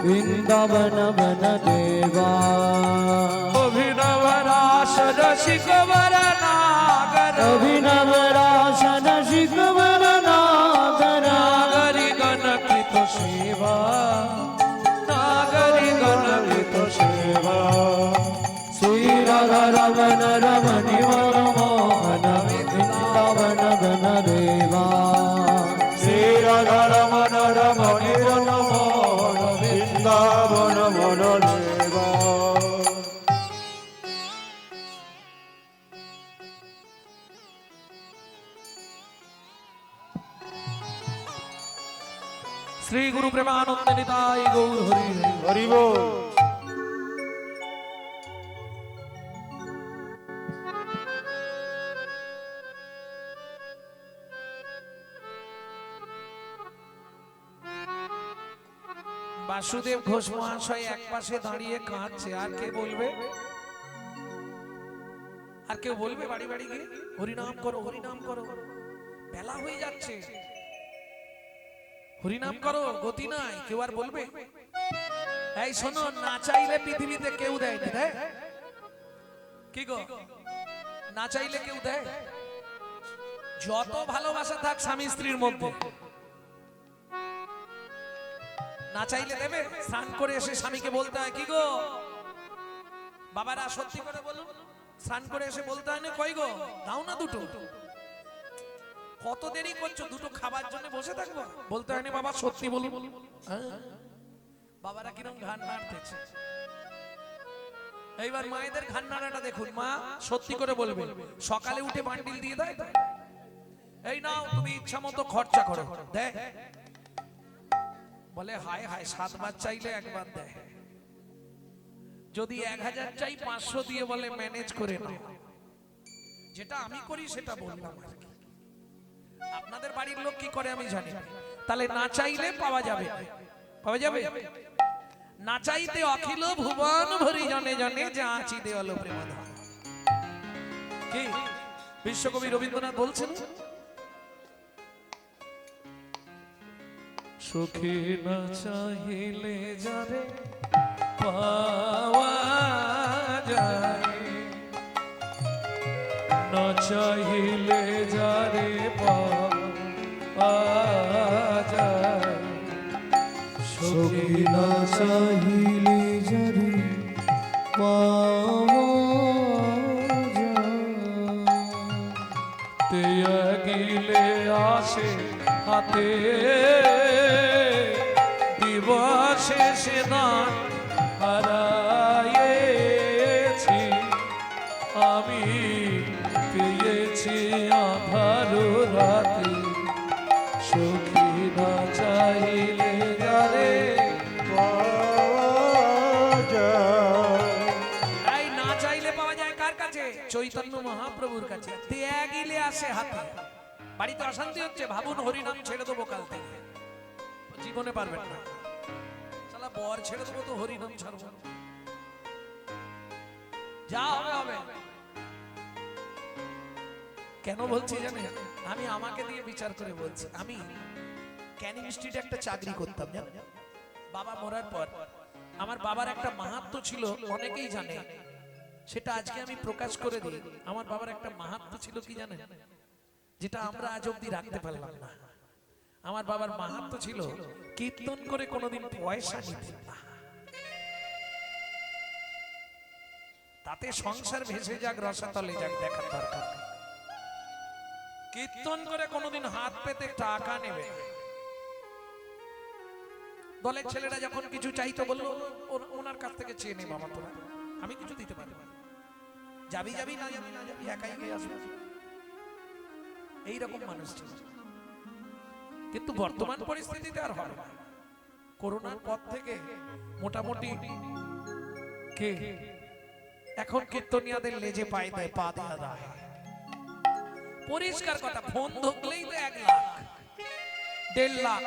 বৃন্দাবন বন দেবা। অভিনব রাস রসিক বরনাগর, অভিনব রাস রসিক বরনাগর। নাগরি গণকৃত সেবা, নাগরি গণকৃত সেবা। শ্রী রাধা রমন রমণী মন মোহন বৃন্দাবন বন দেবা। শ্রী রাধা রমন রমণী মন মোহন বৃন্দাবন মন দেবা। শ্রী গুরু প্রেমানন্দ নিতাই গৌর হরি হরি। হরি বল। বাসুদেব ঘোষ মহাশয় এক পাশে দাঁড়িয়ে কাঁদছে, আর কে বলবে? আর কেউ বলবে বাড়ি বাড়ি গিয়ে হরিনাম করো, হরিনাম করো? বেলা হয়ে যাচ্ছে, হরিনাম করো, গতি নাই। কেউ আর বলবে? এই শোনো, না চাইলে পৃথিবীতে কেউ দেয় না, দেয় কি গো? না চাইলে কেউ দেয়? যত ভালোবাসা থাক স্বামী স্ত্রীর মধ্যে, না চাইলে দেবে? স্নান করে এসে স্বামীকে বলতে হয়, কি গো বাবারা সত্যি করে বলুন, স্নান করে এসে বলতে হয় না, কই গো দাও না দুটো? কত দেরি করছো, দুটো খাবার জন্য বসে থাকবো? বলতে হয় না বাবা সত্যি বলুন। বাবারা কিরম ঘান মারতেছে। এইবার মায়েদের খান্নাটা দেখুন, মা সত্যি করে বলবে সকালে উঠে বান্ডিল দিয়ে দেয় তো? এই নাও তুমি ইচ্ছা মতো খরচা করো, দেয়? বলে হায় হায় 7 বার চাইলে একবার দেয়। যদি 1000 চাই 500 দিয়ে বলে ম্যানেজ করে নাও। যেটা আমি করি সেটা বললাম আর কি। আপনাদের বাড়ির লোক কি করে আমি জানি না। তাহলে না চাইলে পাওয়া যাবে, পাওয়া যাবে না চাইতে অখিল ভুবন ভরি জনে জনে যা আছি দেওয়ালো প্রেমধা। কি বিশ্বকবি রবীন্দ্রনাথ বলছেন, সুখী না চাইলে যারে পাওয়া যায়, না চাইলে যারে পাওয়া যায়, সুখী না চাহিলে যারে পাওয়া যায়, গিলে আসে হাতে দিবসে সে দান হারায়েছি আমি, পেয়েছি আধার রাতে, সুখী না চাইলে যারে এই না চাইলে পাওয়া যায় কার কাছে? চৈতন্য মহাপ্রভুর কাছে। দেয়া গিলে আসে হাতে। বাড়িতে অশান্তি হচ্ছে, ভাবুন হরিনাম ছেড়ে দেবো কাল থেকে, জীবনে পারবেন না। শালা বর ছেড়ে দেবো তো হরিনাম ছাড়বো, যা হবে হবে। কেন বলছি জানেন? আমি আমাকে দিয়ে বিচার করে বলছি। আমি ক্যানিং স্ট্রিটে একটা চাকরি করতাম জানেন, বাবা মরার পর। আমার বাবার একটা মাহাত্ম্য ছিল, অনেকেই জানে, সেটা আজকে আমি প্রকাশ করে দিই। আমার বাবার একটা মাহাত্ম্য ছিল কি জানেন, যেটা আমরা আজ অব্দি রাখতে পারলাম না। আমার বাবার মাহাত্ম্য ছিল কীর্তন করে কোনোদিন পয়সা নিতেন না। তাতে সংসার ভেসে যাক রসাতলে যাক দেখার দরকার নেই। কীর্তন করে কোনোদিন হাত পেতে টাকা নেবে না। দলের ছেলেরা যখন কিছু চাইতো বললো ওনার কাছ থেকে চেয়ে নে বাবা তোরা, আমি কিছু দিতে পারি না, যাবি যাবি না যাবি না যাবি, একাই গিয়ে আসবে, এইরকম মানুষ ছিল। কিন্তু বর্তমান পরিস্থিতিতে আর হবে না। করোনার পর থেকে মোটামুটি কে এখন কীর্তনিয়াদের লেজে পায়ে দেয়, পা দেয়া দেয়। পরিষ্কার কথা, ফোন ধরলেই তো 1 লাখ 1.5 লাখ।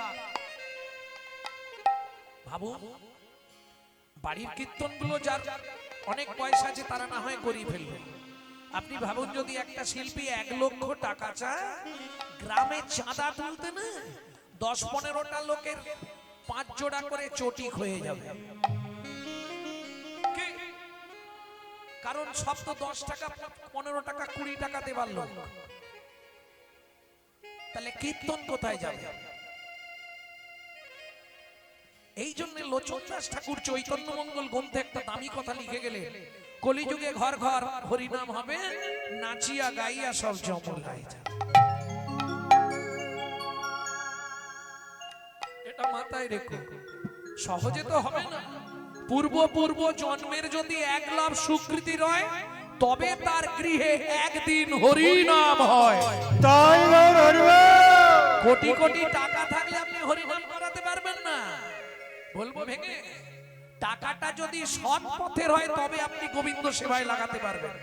ভাবুন, বাড়ির কীর্তন গুলো যার অনেক পয়সা আছে তারা না হয় করিয়ে ফেলবে। আপনি ভাবুন যদি একটা শিল্পী 1 লক্ষ টাকা চায়, গ্রামে চাঁদা তুলতে না 10-15টা লোকের 5 জোড়া করে চটি হয়ে যাবে। কারণ সব তো 10 টাকা 15 টাকা 20 টাকা দেবার লোক। তাহলে কীর্তন কোথায় যাবে? এই জন্য লোচনদাস ঠাকুর চৈতন্য মঙ্গল গ্রন্থে একটা দামি কথা লিখে গেলে, কলিযুগে ঘর ঘর হরিনাম হবে, নাচিয়া গাইয়া সব জমলাই যাবে। এটা মাথায় রেখো। সহজে তো হবে না। পূর্ব পূর্ব জন্মের যদি 1 লাভ স্বীকৃতি রয়, তবে তার গৃহে একদিন হরিনাম হয়। তাই কোটি কোটি টাকা থাকলে আপনি হরিনাম করাতে পারবেন না। বলবো ভেঙে, টাকাটা যদি সৎ পথের হয় তবে আপনি গোবিন্দ সেবায় লাগাতে পারবেন।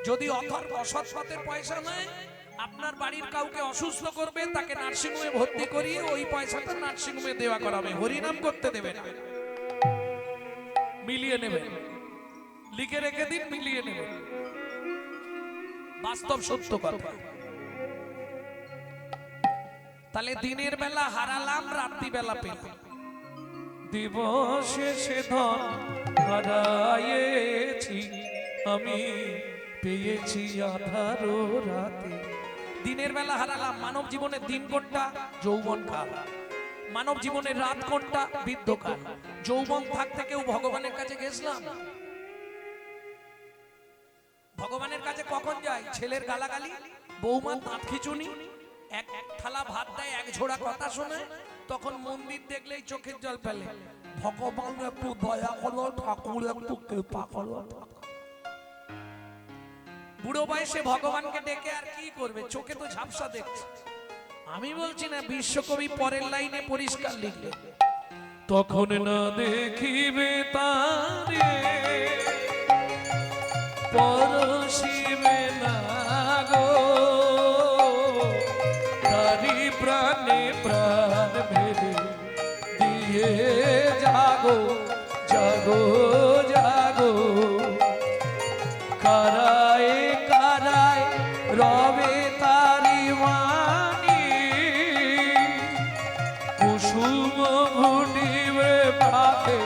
যদি অসৎ পথের পয়সা নয়, আপনার বাড়ির কাউকে অসুস্থ করবে, তাকে নার্সিংহোমে ভর্তি করিয়ে ওই পয়সাটা নার্সিংহোমে দেওয়া করাবে, হরিনাম করতে দেবে না। মিলিয়ে নেবেন, লিখে রেখে দিন, মিলিয়ে নেবেন। বাস্তব সত্য কথা। তাহলে দিনের বেলা হারালাম, রাত্রি বেলা পেলাম। দিবসে সে ধন হারায়েছি আমি, পেয়েছি আধারো রাতে। দিনের বেলা হারালাম। মানব জীবনের দিন কোনটা? যৌবন কাল। মানব জীবনের রাত কোনটা? বৃদ্ধকাল। যৌবন থাকতে কেউ ভগবানের কাছে গেছিলাম? ভগবানের কাছে কখন যায়? ছেলের গালাগালি, বৌমার দাঁত খিচুনি, এক থালা ভাত দেয়, 1 ঝোড়া কথা শোনে, তখন মন্দির দেখলেই চোখের জল ফেলে, ভগবান একটু দয়া করো, ঠাকুর একটু কৃপা করো। বুড়ো বয়সে ভগবানকে ডেকে আর কি করবে, চোখে তো ঝাপসা দেখছে। আমি বলছি না, বিশ্বকবি পরের লাইনে পরিষ্কার লিখবে, তখন না দেখিবে তারে পরশিবে না গো, তারি প্রাণে প্রাণ মেরে দিয়ে জাগো জাগো জাগো, কারায় কারায় রবে তারি মানি, কুসুম ঘুটিবে পাতে,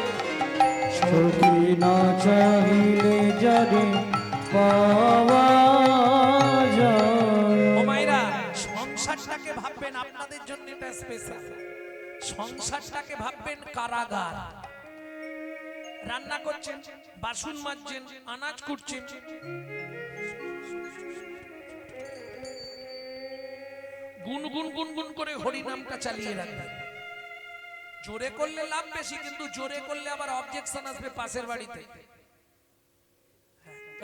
সখী না চাহিলে যারে পাওয়া যায়। ও মায়েরা, সংসারটাকে ভাববেন আপনাদের জন্য এটা স্পেশাল। সংসারটাকে ভাববেন কারাগার। রান্না করছেন, বাসন মাজছেন, আনাজ কুটছেন, গুনগুন গুনগুন করে হরি নামটা চালিয়ে রাখবেন। জোরে করলে লাভ বেশি, কিন্তু জোরে করলে আবার অবজেকশন আসবে পাশের বাড়িতে।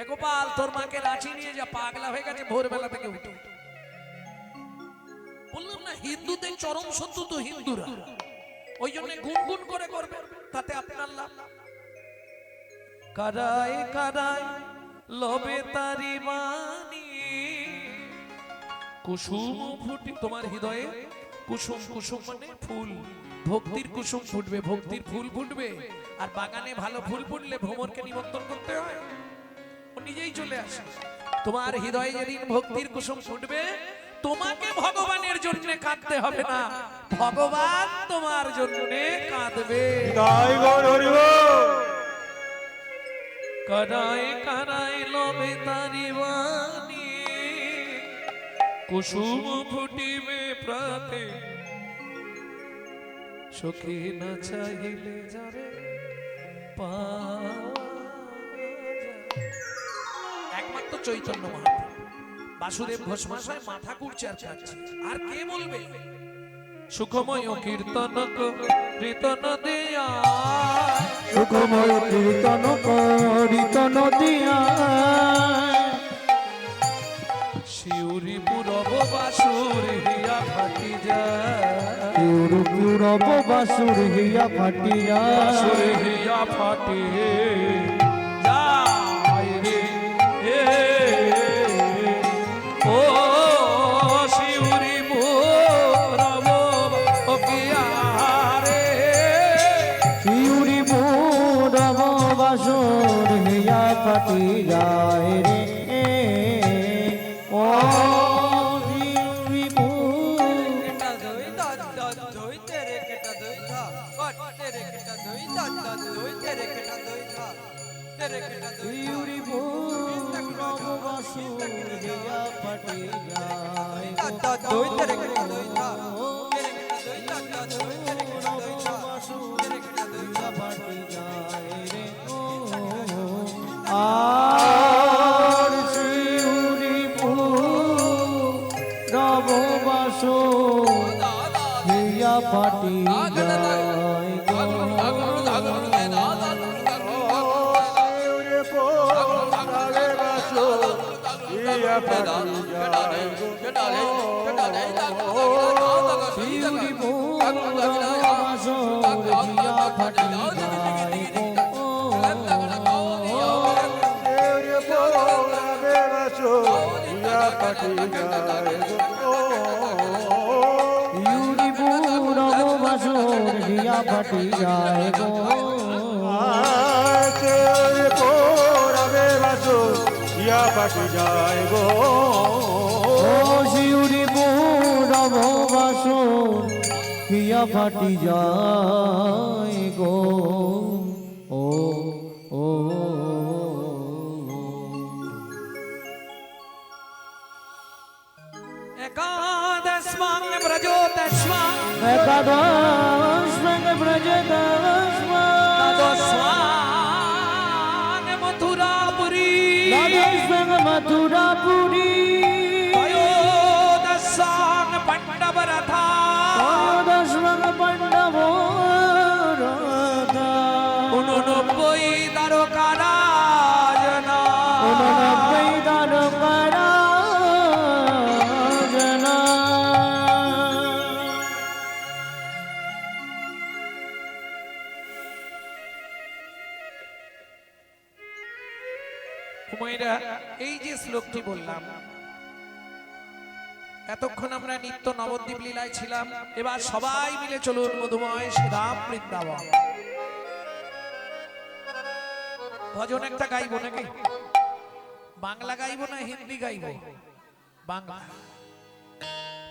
এ গোপাল, তোর মাকে রাঁচি নিয়ে যা, পাগলা হয়ে গেছে ভোরবেলা থেকে উঠে। বললাম না, হিন্দুদের চরম শত্রু তো হিন্দুরা, ওই জন্য গুনগুন করে করবে, তাতে আপনার লাভ। কারায় কারায় লবে তারি বাণী, কুসুম ফুটি, তোমার হৃদয়ে কুসুম, কুসুম মানে ফুল, ভক্তির কুসুম ফুটবে, ভক্তির ফুল ফুটবে। আর বাগানে ভালো ফুল ফুটলে ভ্রমরকে নিমন্ত্রণ করতে হয়, ও নিজেই চলে আসে। তোমার হৃদয়ে যেদিন ভক্তির কুসুম ফুটবে, তোমাকে ভগবানের জন্য কাঁদতে হবে না, ভগবান তোমার জন্য কাঁদবে। তাই গৌর হরি বল। কারায় কারায় লবে তারি বাণী, কুসুম ফুটিবে প্রাতে, সখী না চাহিলে যারে পাওয়া যায়। একমাত্র চৈতন্য মহাপ্রভু। বাসুদেব ঘোষমশাই মাথা কুড়ছে আর কাঁদছে, আর কে বলবে? সুখময় কীর্তন কীর্তন দেয়া, সুখময় কীর্তন কীর্তন দিয়া, শিউরি পুরব বাসুর হিয়া ফাটি যায়, পুরব বাসুর হিয়া ফাটি যায়, বাসুর হিয়া ফাটি যায় রে ও শিউরি পুরব কিয়া রে, শিউরি পুরব বাসুর হিয়া ফাটি যায় রে ও শিউরি শিউরি পুরব বাসুর হিয়া ফাটি যায় আর শিউরি পুরব বাসুর হিয়া ফাটি যায় শিউরি পুরব বাসুর হিয়া ফাটি যায় শিউরি পুরব বাসুর হিয়া ফাটি যায় গো, পাটি যায় গো, ও শিউরি পুরব বাসুর হিয়া ফাটি যায় গো, ও ও একাদশমাং ব্রজোদশমাং, একাদশমাং ব্রজদশমাং, দ্বাদশমাং মথুরাপুরী, দ্বাদশমাং মথুরাপুরী, ত্রয়োদশাং পাণ্ডবরথা, ত্রয়োদশমাং উমাইরা, এই যে শ্লোকটি বললাম, এতক্ষণ আমরা নিত্য নবদ্বীপ লীলায় ছিলাম, এবার সবাই মিলে চলুন মধুময় শ্রীরাম বৃন্দাবন। ভজন একটা গাইবো নাকি? বাংলা গাইবো না হিন্দি গাইবো? বাংলা।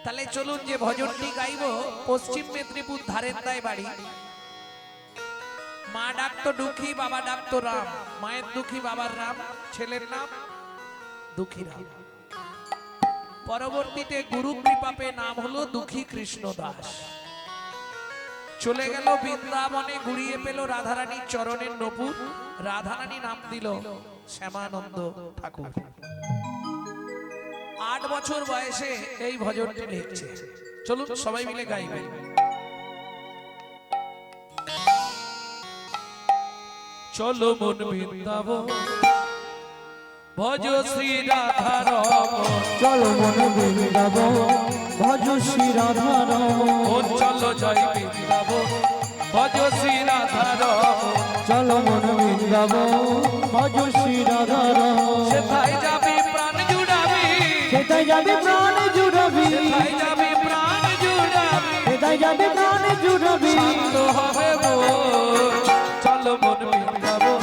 তাহলে চলুন যে ভজনটি গাইবো, পশ্চিম মেদিনীপুর ধারেন্দায় বাড়ি। মা ডাকতো দুঃখী, বাবা ডাকতো রাম। মায়ের দুঃখী, বাবার রাম, ছেলের নাম দুঃখী রাম। পরবর্তীতে গুরু কৃপা পেয়ে নাম হলো দুঃখী কৃষ্ণ দাস। চলে গেল বৃন্দাবনে, ঘুরিয়ে পেল রাধারানীর চরণের নপুর। রাধারানী নাম দিল শ্যামানন্দ ঠাকুর। 8 বছর বয়সে এই ভজনটি লিখছে। চলুন সবাই মিলে গাইবে। চলো মন বৃন্দাবন, ভজ শ্রী রাধা রমন। চলো মন বৃন্দাবন, ভজ শ্রী রাধা রমন। ও চলো জয় বৃন্দাবন, ভজ শ্রী রাধা রমন। চলো মন বৃন্দাবন, ভজ শ্রী রাধা রমন। সেথায় যাবি প্রাণ জুড়াবি, সেটাই যাবে প্রাণ জুড়াবি, সেথায় যাবি প্রাণ জুড়াবি। সেটাই যাবে প্রাণ জুড়াবি। শান্ত হবে মন, চলো মন বৃন্দাবন,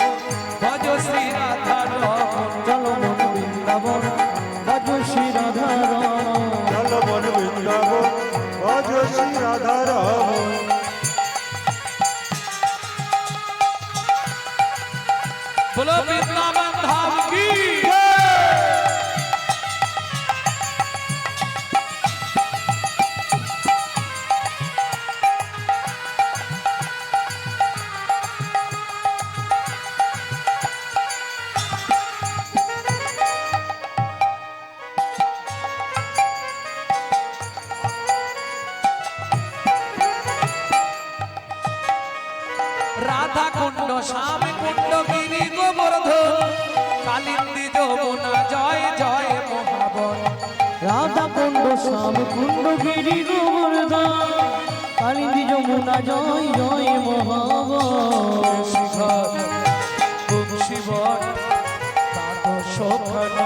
ভজ শ্রী রাধা রমন। চলো মন বৃন্দাবন, ভজ শ্রী রাধা রমন। চলো মন বৃন্দাবন, ভজ শ্রী রাধা রমন। बोलो वृंदावन धाम की। রাধা কুণ্ড, শ্যাম কুণ্ড, গিরি গোবর্ধন, কালিন্দী যমুনা, জয় জয় মহাবন। রাধা কুণ্ড, শ্যাম কুণ্ড, গিরি গোবর্ধন, কালিন্দী যমুনা, জয় জয় মহাবন। শিখর বংশীবন, দ্বাদশ খান,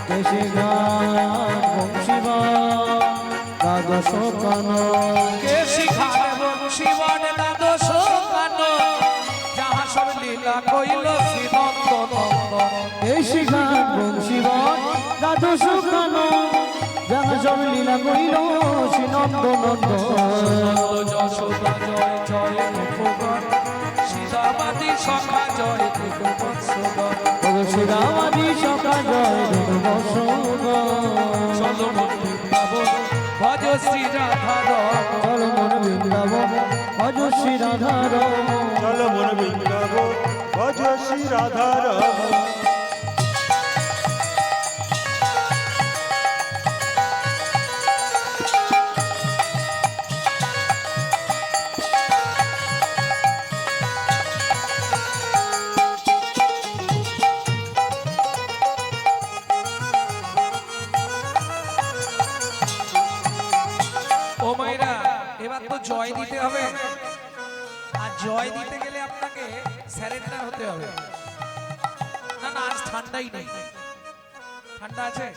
কেশে গান বংশীবান, দ্বাদশ কানন। কে শিখার বংশীবন, দ্বাদশ খান, যাহা সব লীলা কইল শ্রীনন্দ নন্দন। কেশে গান বংশীবান, দ্বাদশ কানন, যাহা সব লীলা কইল শ্রী নন্দ নন্দন। যশোদা জয় জয় গোপগণ, সীতাবাদী সখা জয় গোপবৎসগণ। শ্রীরামাদি সখা জয় বৎসগণ। চলো মন বৃন্দাবন, ভজ শ্রী রাধা রমন। চলো মন বৃন্দাবন, ভজ শ্রী রাধা রমন। চলো মন বৃন্দাবন, ভজ শ্রী রাধা রমন। ও মাইরা, এবার তো জয় দিতে হবে, আর জয় দিতে গেলে আপনাকে স্যারেন্ডার হতে হবে। না না, আজ ঠান্ডাই নেই। ঠান্ডা আছে?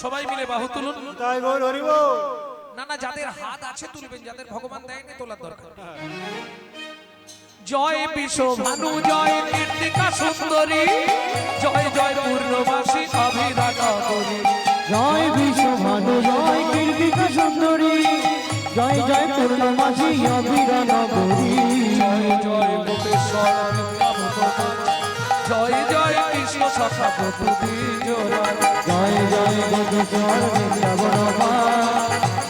সবাই মিলে বাহু তুলুন। তাই গৌর হরিব। না না, যাদের হাত আছে তুলবেন, যাদের ভগবান দেয়নি তোলার দরকার। জয় বিশ্ব ভানু, জয় কীর্তিকা সুন্দরী, জয় জয় পূর্ণবাসী অভিরাটা করি। জয় বিশ্বভানু, জয় কীর্তিকা সুন্দরী, জয় জয় পূর্ণমাসী অভিরান গৌরী। জয় জয় গোপেশ্বর বৃন্দাবন, জয় জয় কৃষ্ণ সখা প্রভু জোড়া। জয় জয় গোপেশ্বর বৃন্দাবন,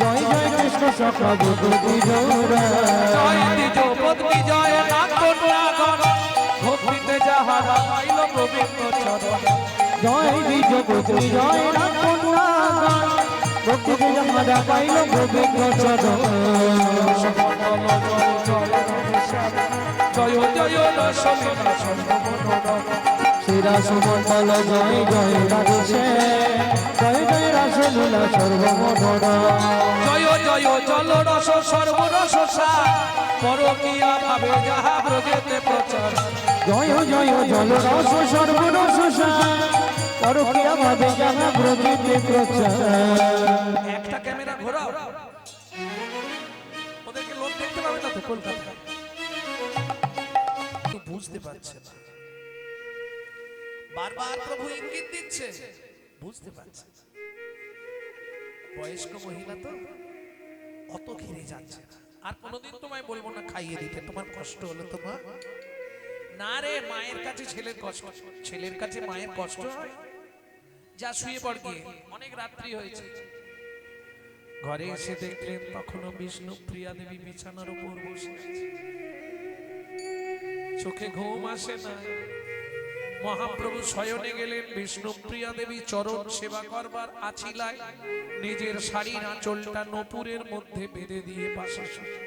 জয় জয় কৃষ্ণ সখা ভগবতী জোড়া। জয় দ্বিজ পত্নী, জয় নাথ নাগন, ভক্তিতে যাহারা পাইল গোবিন্দ চরণ। জয় দ্বিজ পত্নী, জয় নাথ নাগন, ভক্তিতে যাহারা পাইল গোবিন্দ চরণ। জয় জয় রসলীলা সর্বমনোরম, শ্রীরা সুমন্ডল জয় জয় রাধেশে জয় জয় রাসলীলা সর্বমোহন জয় জয় জল রস সর্বরস সার পরকিয়া ভাবে যাহা ব্রজেতে প্রচার জয় জয় জল রস সর্বরস পরকিয়া ভাবে যাহা ব্রজেতে প্রচার একটা ক্যামেরা ঘোরাও ওদেরকে লোক দেখতে পাবে না তো কলকাতা তো বুঝতে পারছে না বারবার প্রভু ইঙ্গিত দিচ্ছে বুঝতে পারছে না। বয়স্ক মহিলা তো অত ঘিরে যাচ্ছে না। আর কোনোদিন তোমায় বলবো না খাইয়ে দিতে তোমার কষ্ট হলো তোমার না রে মায়ের কাছে ছেলের কষ্ট ছেলের কাছে মায়ের কষ্ট হয় যা শুয়ে পড় গিয়ে অনেক রাত্রি হয়েছে ঘরে এসে দেখলেন তখনও বিষ্ণু প্রিয়া দেবী বিছানার উপর বসে আছে চোখে ঘুম আসে না মহাপ্রভু শয়নে গেলেন বিষ্ণু প্রিয়া দেবী চরণ সেবা করবার আছিলায় নিজের শাড়ির আঁচলটা নপুরের মধ্যে বেঁধে দিয়ে পাশে শুয়ে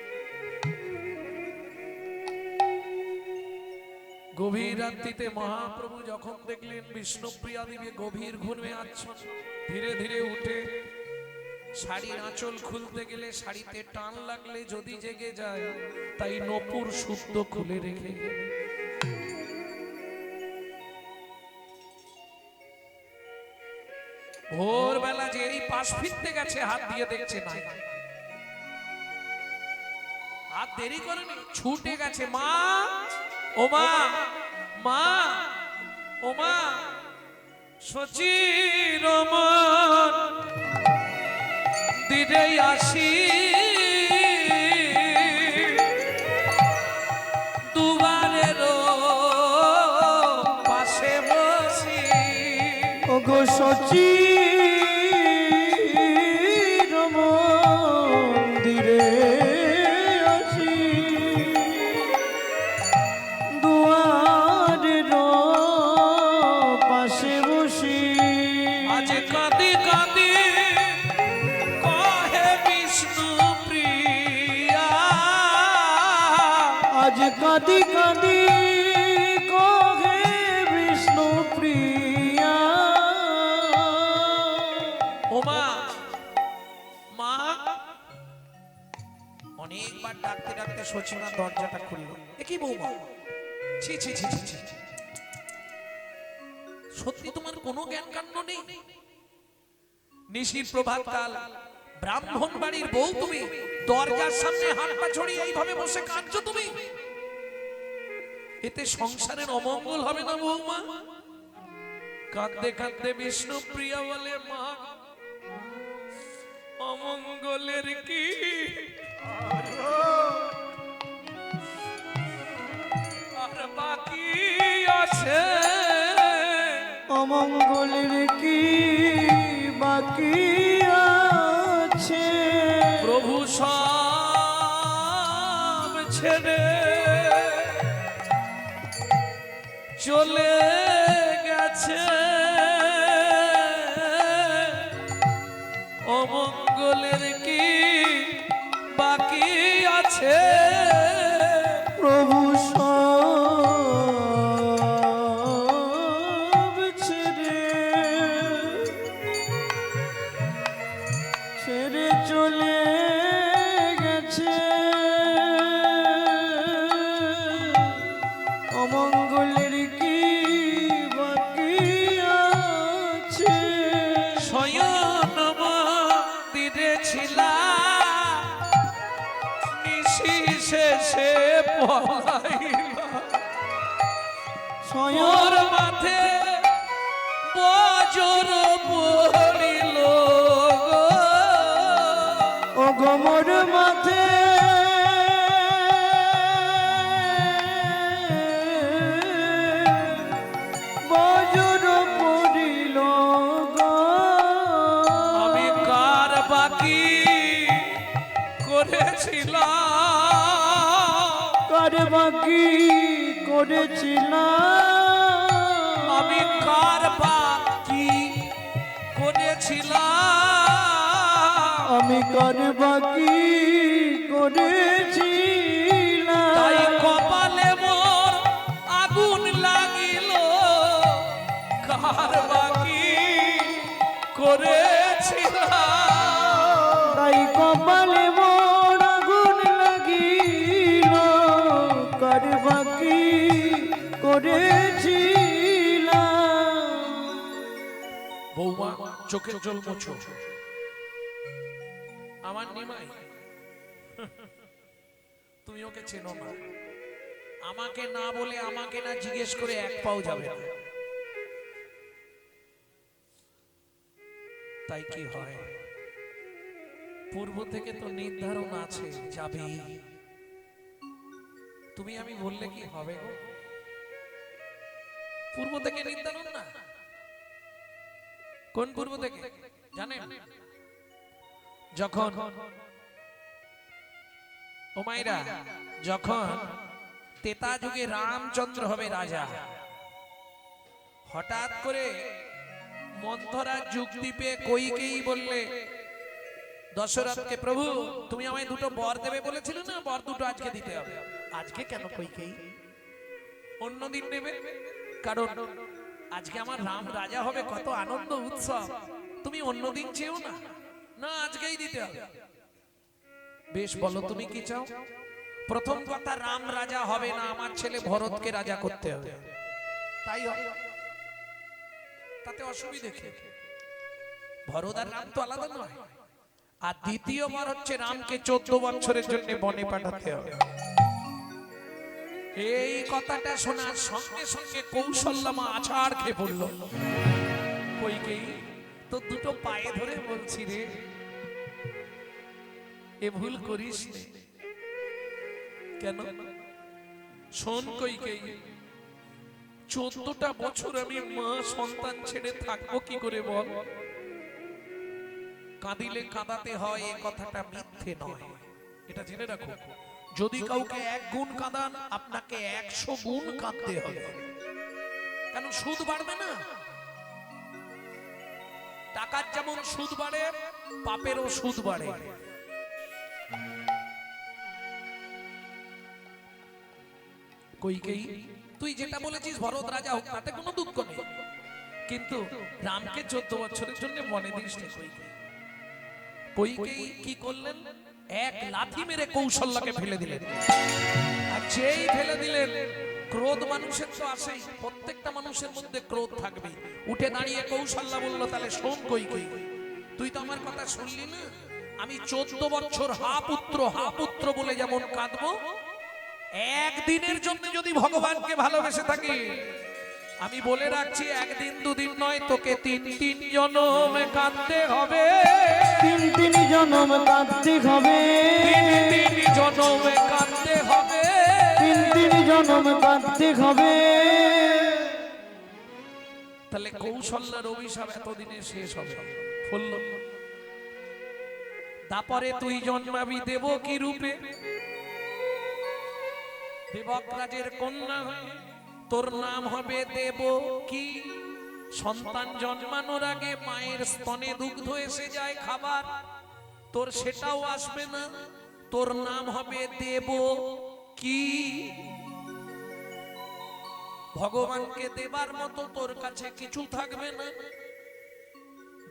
গভীর রাত্রিতে মহাপ্রভু যখন দেখলেন বিষ্ণু প্রিয়া দেবী গভীর ঘুমে আচ্ছন্ন ধীরে ধীরে উঠে শাড়ির আঁচল খুলতে গেলে শাড়িতে টান লাগলে যদি জেগে যায় তাই নপুর শুদ্ধ খুলে রেখে গেলেন ভোরবেলা যে এই পাশ ফিরতে গেছে হাত দিয়ে দেখছে না হাত দেরি করেনি ছুটে গেছে মা ও মা মা ও মা সচির মন দিরে আসি দুবারের পাশে বসি ওগো সচি মন্দিরে আছি দুয়ারের পাশে বসি আজ কাঁদি কাঁদি কহে বিষ্ণু প্রিয়া আজ কাঁদি কাঁদি কহে বিষ্ণু প্রিয়া ও মা মা অনেকবার ডাকতে ডাকতে সচিনা দরজাটা খুললো একই বৌমা ছি ছি ছি ছি ছি সত্যি তোমার কোনো জ্ঞান কাণ্ড নেই নিশির প্রভাত কাল ব্রাহ্মণ বাড়ির বউ তুমি দরজার সামনে হাত পা ছড়িয়ে এইভাবে বসে কাঁদছো তুমি এতে সংসারের অমঙ্গল হবে না বৌমা কাঁদতে কাঁদতে বিষ্ণু প্রিয়া বলে মা অমঙ্গলের কি আর বাকি আছে অমঙ্গলের কি বাকি আছে প্রভু সব ছেড়ে চলে গেছে অমঙ্গলের কি বাকি আছে প্রভু সব ছেড়ে ছেড়ে চলে গেছে অমঙ্গলের কি বাকি আছে শয়ন মন্দিরে ছিলাম নিশি শেষে পলাইলাম মোর মাথে বজ্র পড়িল ও গোমর মাথে বজ্র পড়িল গো আমি কার বাকি করেছিলাম কার বাকি করেছিলাম আমি কার বাকি করেছিলাম আমি কার বাকি করেছিলাম তাই কপালে মোর আগুন লাগিল চোখের জল মোছো। আমার নিমাই, তুমি ওকে চেনো না। আমাকে না বলে, আমাকে না জিজ্ঞেস করে এক পাও যাবে না। তাই কি হয়, পূর্ব থেকে তো নির্ধারণ আছে যাবে। তুমি আমি বললে কি হবে গো? পূর্ব থেকে নির্ধারণ না। কোন পূর্ব থেকে জানেন? যখন ও মাইরা, যখন তেতা যুগে রামচন্দ্র হবে রাজা, হঠাৎ করে মন্থরা যুক্তি পেয়ে কইকেই বললে দশরথকে, প্রভু তুমি আমায় দুটো বর দেবে বলেছিলে না, বর দুটো আজকে দিতে হবে। আজকে কেন কইকেই? অন্যদিন নেবে, কারণ আজকে আমার রাম রাজা হবে, কত আনন্দ উৎসব, তুমি অন্যদিন চেও না, না আজকেই দিতে হবে। বেশ, বলো তুমি কি চাও? প্রথম কথা, রাম রাজা হবে না, আমার ছেলে ভরতকে রাজা করতে হবে। তাই হবে, তাতে অসুবিধে কি? ভরত আর রাম তো আলাদা নয়। আর দ্বিতীয়বার হচ্ছে, রামকে 14 বছরের জন্য বনে পাঠাতে হবে। এই কথাটা শোনার সঙ্গে সঙ্গে কৌশল্যা মা আছাড় খেয়ে পড়ল। কইকেই, তো দুটো পায়ে ধরে বলছি রে, এ ভুল করিস নে। কেন? শোন কইকেই, 14টা বছর আমি মা সন্তান ছেড়ে থাকবো কি করে বল? কাঁদিলে কাঁদাতে হয়, এ কথাটা মিথ্যে নয়, এটা জেনে রাখো। যদি কাউকে 1 গুণ কাঁদান, আপনাকে 100 গুণ কাঁদতে হবে। কেন? সুদ বাড়বে না? টাকার যেমন সুদ বাড়ে, পাপেরও সুদ বাড়ে। কইকেই, তুই যেটা বলেছিস ভরত রাজা হোক, তাতে কোনো দুঃখ নেই, কিন্তু রামকে 14 বছরের জন্য মনে দিস না। কইকেই কি করলেন? এক লাথি মেরে কৌশল্যাকে ফেলে দিলেন। আর যেই ফেলে দিলেন, ক্রোধ মানুষের তো আসেই, প্রত্যেকটা মানুষের মধ্যে ক্রোধ থাকবে। উঠে দাঁড়িয়ে কৌশল্যা বলল, তাহলে শোন কইকেই, তুই তো আমার কথা শুনলি না, আমি 14 বছর হা পুত্র বলে যেমন কাঁদবো, একদিনের জন্য যদি ভগবানকে ভালোবেসে থাকি, আমি বলে রাখছি, 1 দিন 2 দিন নয়, তোকে 3 জনম কাঁদতে হবে। 3 জনম কাঁদতে হবে। 3 জনম কাঁদতে হবে। 3 জনম কাঁদতে হবে। তাহলে কৌশল্যার অভিশাপ এতদিনে শেষ হবে। বলল, তারপরে তুই জন্মাবি দেবকী রূপে, দেবকরাজের কন্যা হয়ে, তোর নাম হবে দেবকী। সন্তান জন্মানোর আগে মায়ের স্তনে দুগ্ধ এসে যায় খাবার, তোর সেটাও আসবে না, তোর নাম হবে দেবকী। ভগবানকে দেবার মতো তোর কাছে কিছু থাকবে না।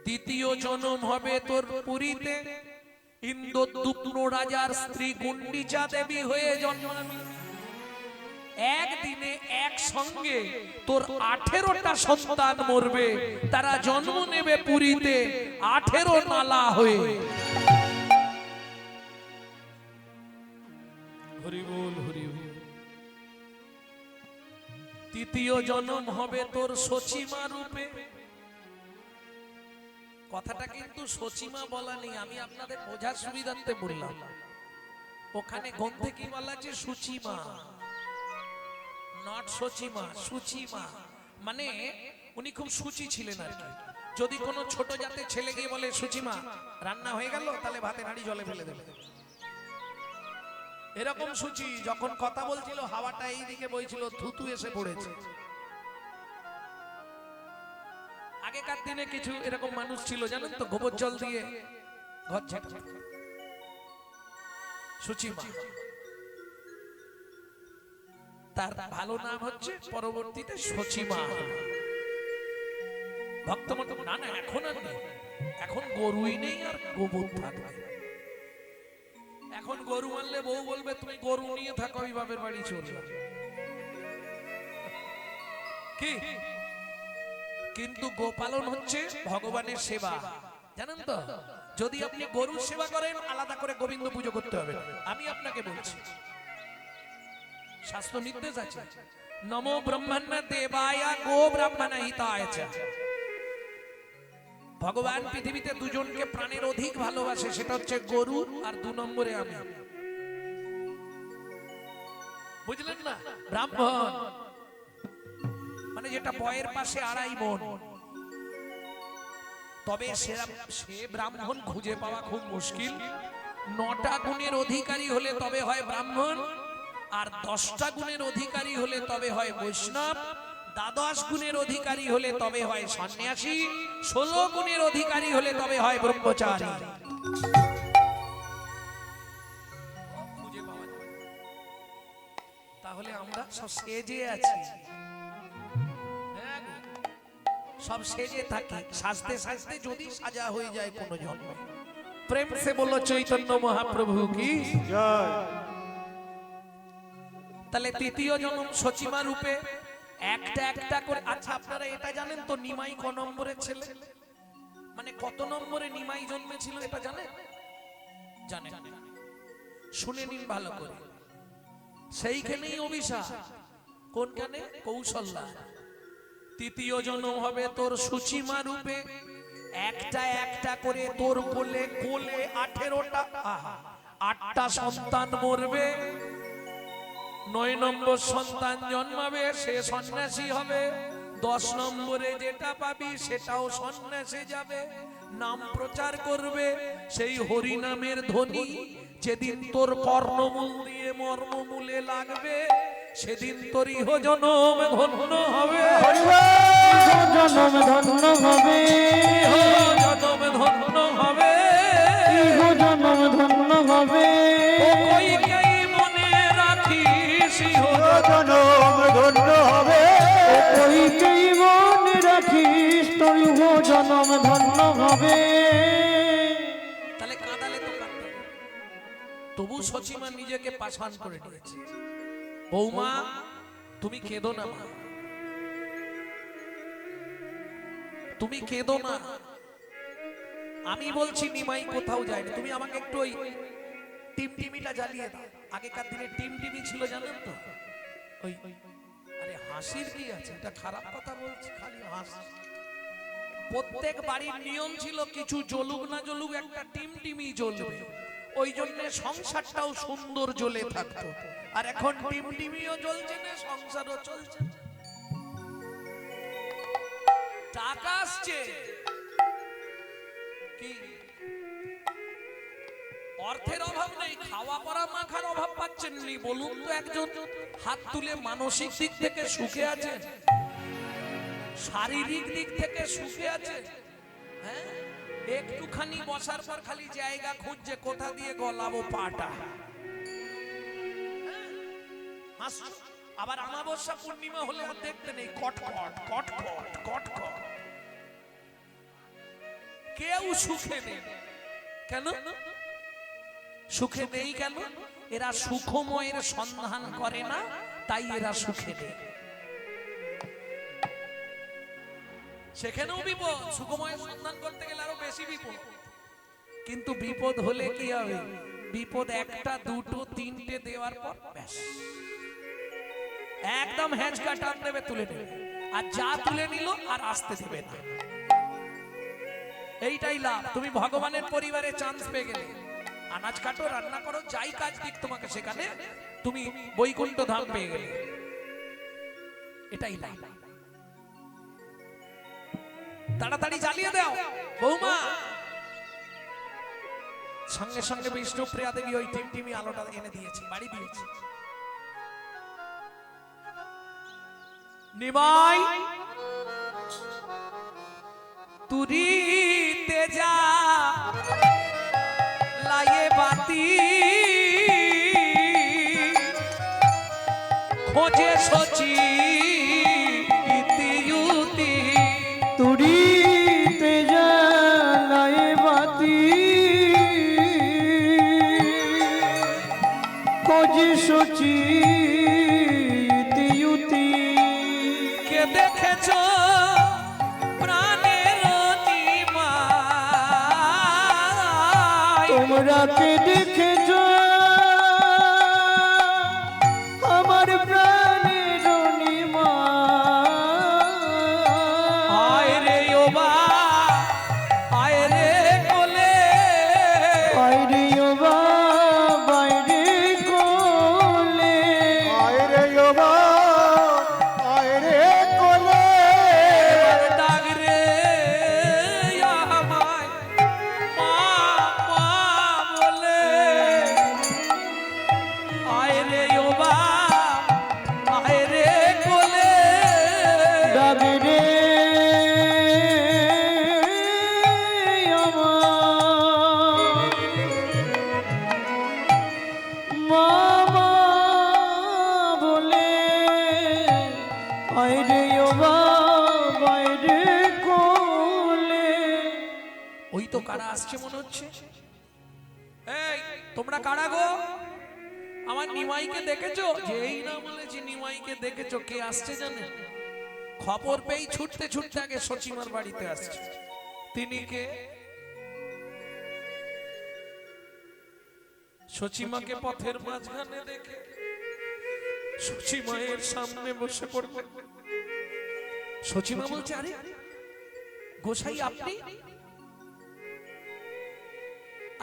দ্বিতীয় জন্ম হবে তোর পুরীতে, ইন্দ্রদ্যুম্ন রাজার স্ত্রী গুন্ডিচা দেবী হয়ে জন্মাবি। একদিনে একসঙ্গে তোর 18টা সন্তান মরবে, তারা জন্ম নেবে পুরীতে 18 নালা হয়ে। হরি বল, হরি বল। তৃতীয় জন্ম হবে তোর সচিমা রূপে। কথাটা কিন্তু সচিমা বলা নেই, আমি আপনাদের বোঝার সুবিধার্থে বললাম। ওখানে গ্রন্থে কি বলা আছে? সুচিমা, নট সচিমা, সুচিমা। মানে উনি খুব সুচি ছিলেন আর কি। যদি কোনো ছোট জাতের ছেলে গিয়ে বলে সুচিমা রান্না হয়ে গেল, তাহলে ভাতের হাঁড়ি জলে ফেলে দেবে, এরকম সুচি। যখন কথা বলছিল, হাওয়াটা এই দিকে বইছিল, থুতু এসে পড়েছে। আগেকার দিনে কিছু এরকম মানুষ ছিল, জানেন তো, গোবর জল দিয়ে ঘর ঝাঁটা, সুচিমা। তার ভালো নাম হচ্ছে পরবর্তীতে সচিমা। ভক্তমন্ডল, না না, এখন আর নেই, এখন গরুই নেই, আর গোবর থাকবে। এখন গরু মানলে বউ বলবে, তুমি গরু নিয়ে থাকো, ওই বাপের বাড়ি চলবে। কি কিন্তু গোপালন হচ্ছে ভগবানের সেবা, জানেন তো? যদি আপনি গরুর সেবা করেন আলাদা করে গোবিন্দ পুজো করতে হবে না। আমি আপনাকে বলছি, শাস্ত্র নির্দেশ আছে, নমো ব্রহ্মণ্য দেবায়া গো ব্রাহ্মণ হিতায় চ। ভগবান পৃথিবীতে দুজনকে প্রাণের অধিক ভালোবাসে, সেটা হচ্ছে গরু আর 2 নম্বরে আমি। বুঝলেন না? ব্রাহ্মণ মানে যেটা বয়ের পাশে 2.5 মণ। তবে সে ব্রাহ্মণ খুঁজে পাওয়া খুব মুশকিল। 9টা গুণের অধিকারী হলে তবে হয় ব্রাহ্মণ, আর 10টা গুণের অধিকারী হলে তবে হয় বৈষ্ণব, 12 গুণের অধিকারী হলে তবে হয় সন্ন্যাসী, 16 গুণের অধিকারী হলে তবে হয় ব্রহ্মচারী। খুঁজে পাওয়া যায়। তাহলে আমরা সব সেজে আছি, সব সেজে থাকি, সাজতে সাজতে যদি সাজা হয়ে যায় কোন জন্মে। প্রেম সে বলো চৈতন্য মহাপ্রভু কি জয়। তাহলে তৃতীয় জন্ম সচিমা রূপে একটা একটা করে। আচ্ছা, আপনারা এটা জানেন তো নিমাই ক নম্বরের ছেলে? মানে কত নম্বরে নিমাই জন্মেছিল এটা জানেন? জানেন? শুনে নিন ভালো করে। সেইখানেই অভিশাপ। কোনখানে? কৌশল্যা। তৃতীয় জন্ম হবে তোর সুচিমা রূপে, একটা একটা করে তোর কোলে কোলে 18টা 8টা সন্তান মরবে। 9 নম্বর সন্তান জন্মাবে, সে সন্ন্যাসী হবে। 10 নম্বরে যেটা পাবি সেটাও সন্ন্যাসে যাবে, নাম প্রচার করবে। সেই হরি নামের ধ্বনি যেদিন তোর কর্ণমূল দিয়ে মর্মমূলে লাগবে, সেদিন তোর ইহ জনম ধন্য হবে। জনম ধন্য হবে, জনম ধন্য হবে, ইহ জনম ধন্য হবে। কইকেই মনে রাখিস ইহ জনম ধন্য হবে। কইকেই মনে রাখিস তোর ইহ জনম ধন্য হবে। তাহলে কাঁদালে তো কাঁদতে হবে। তবু সচিমা নিজেকে পাষাণ করে নিয়েছে। বৌমা তুমি কেঁদো না, মা তুমি কেঁদো না। আমি বলছি নিমাই কোথাও যায়নি, তুমি আমাকে একটু ওই টিমটিমিটা জ্বালিয়ে দাও। আগেকার দিনে টিমটিমি ছিল জানেন তো? ওই আরে হাসির কি আছে, এটা খারাপ কথা বলছি, খালি হাস। প্রত্যেক বাড়ির নিয়ম ছিল কিছু জ্বলুক না জ্বলুক একটা টিমটিমি জ্বলবে, ওই জন্য সংসারটাও সুন্দর জ্বলে থাকতো। আর এখন টিমটিমিও জ্বলছে না, সংসারও চলছে। টাকা আসছে কি, অর্থের অভাব নেই, খাওয়া পরা মাখার অভাব পাচ্ছেন নি? বলুন তো একজন হাত তুলে। মানসিক দিক থেকে সুখে আছেন? শারীরিক দিক থেকে সুখে আছেন? হ্যাঁ, একটুখানি বসার পর খালি জায়গা খুঁজছে কোথা দিয়ে গলাবো পাটা। আবার অমাবস্যা পূর্ণিমা হলে আর দেখতে নেই, কটকট কটকট কটকট। কেউ সুখে নেই। কেন সুখে নেই? কেন? এরা সুখময়ের সন্ধান করে না, তাই এরা সুখে নেই। সেখানেও বিপদ, সুখময়ের সন্ধান করতে গেলে আরো বেশি বিপদ। কিন্তু বিপদ হলে কি হবে? বিপদ 1টা 2টো 3টে দেওয়ার পর ব্যাস একদম হ্যাঁচকা টান দেবে, তুলে নেবে। আর যা তুলে নিল আর আসতে দেবে না। এইটাই লাভ। তুমি ভগবানের পরিবারে চান্স পেয়ে গেলে, আনাজ কাটো, রান্না করো, যাই কাজ দিক তোমাকে, সেখানে তুমি বৈকুণ্ঠ ধাম পেয়ে গেলে। এটাই লাভ। তাড়াতাড়ি জ্বালিয়ে দাও বৌমা। সঙ্গে সঙ্গে বিষ্ণুপ্রিয়া দেবী ওই টিমটিমি আলোটা এনে দিয়েছে, বাড়ি দিয়েছে। নিমাই তুরিতে যা লায়ে বাতি, খোঁজে সচি ইতিউতি। তুরিতে জ্বালায় বাতি, খোঁজে সচি ইতিউতি। কে দেখেছ তোমরাকে দেখেছ আমার প্রাণের নিমা আয় রে ওবা আয় রে কোলে বাইরে ওবা বাইরে কোলে আয় রে ওবা আয় রে কোলে ডাক রে আমায় মা মা বলে আয় রে ওবা আয় রে কোলে ডাকে রে মামা বলে আইরে ওবা বাইরে কোলে ওই তো কারা আসছে মনে হচ্ছে। এই তোমরা কারা গো? আমার নিমাইকে দেখেছো? যেই না বলেছি নিমাইকে দেখেছো, কে আসছে জানে? খবর পেয়ে ছুটতে ছুটতে আগে সচিমার বাড়িতে আসছে। তিনি কে? সচিমাকে পথের মাঝখানে দেখে সচিমায়ের সামনে বসে পড়বে। সচিমা বলছে, আরে গোসাই আপনি?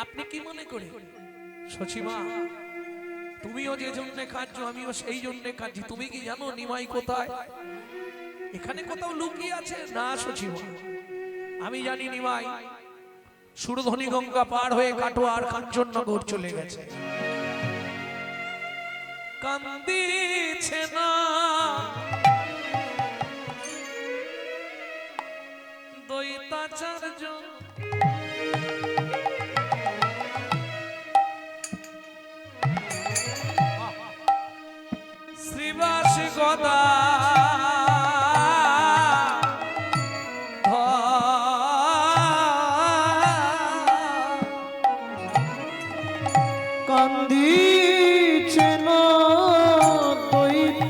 আপনি কি মনে করে? সচিমা, তুমিও যে জন্য কাঁদছো আমিও সেই জন্য কাঁদছি। তুমি কি জানো নিমাই কোথায়? এখানে কোথাও লুকিয়ে আছে? না সচিমা, আমি জানি নিমাই সুরধনী গঙ্গা পার হয়ে কাটোয়ার কাঞ্চননগর চলে গেছে। কান্দিছে না দৈতাচার্য, শ্রীবাস গদা কান্দিছে না দৈতাচার্য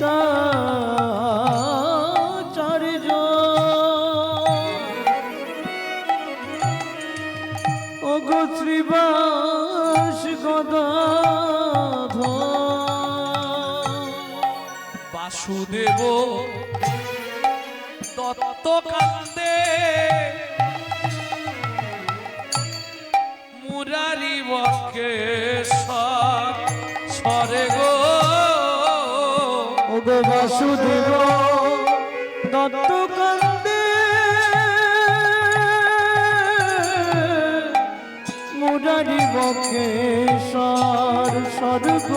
ওগো শ্রীবাস গদাধর বাসুদেব দত্ত কান্দে মুরারি বকে সরে গো। ওগো বাসুদেব দত্ত কান্দে মুরারি বকে স্বর্গ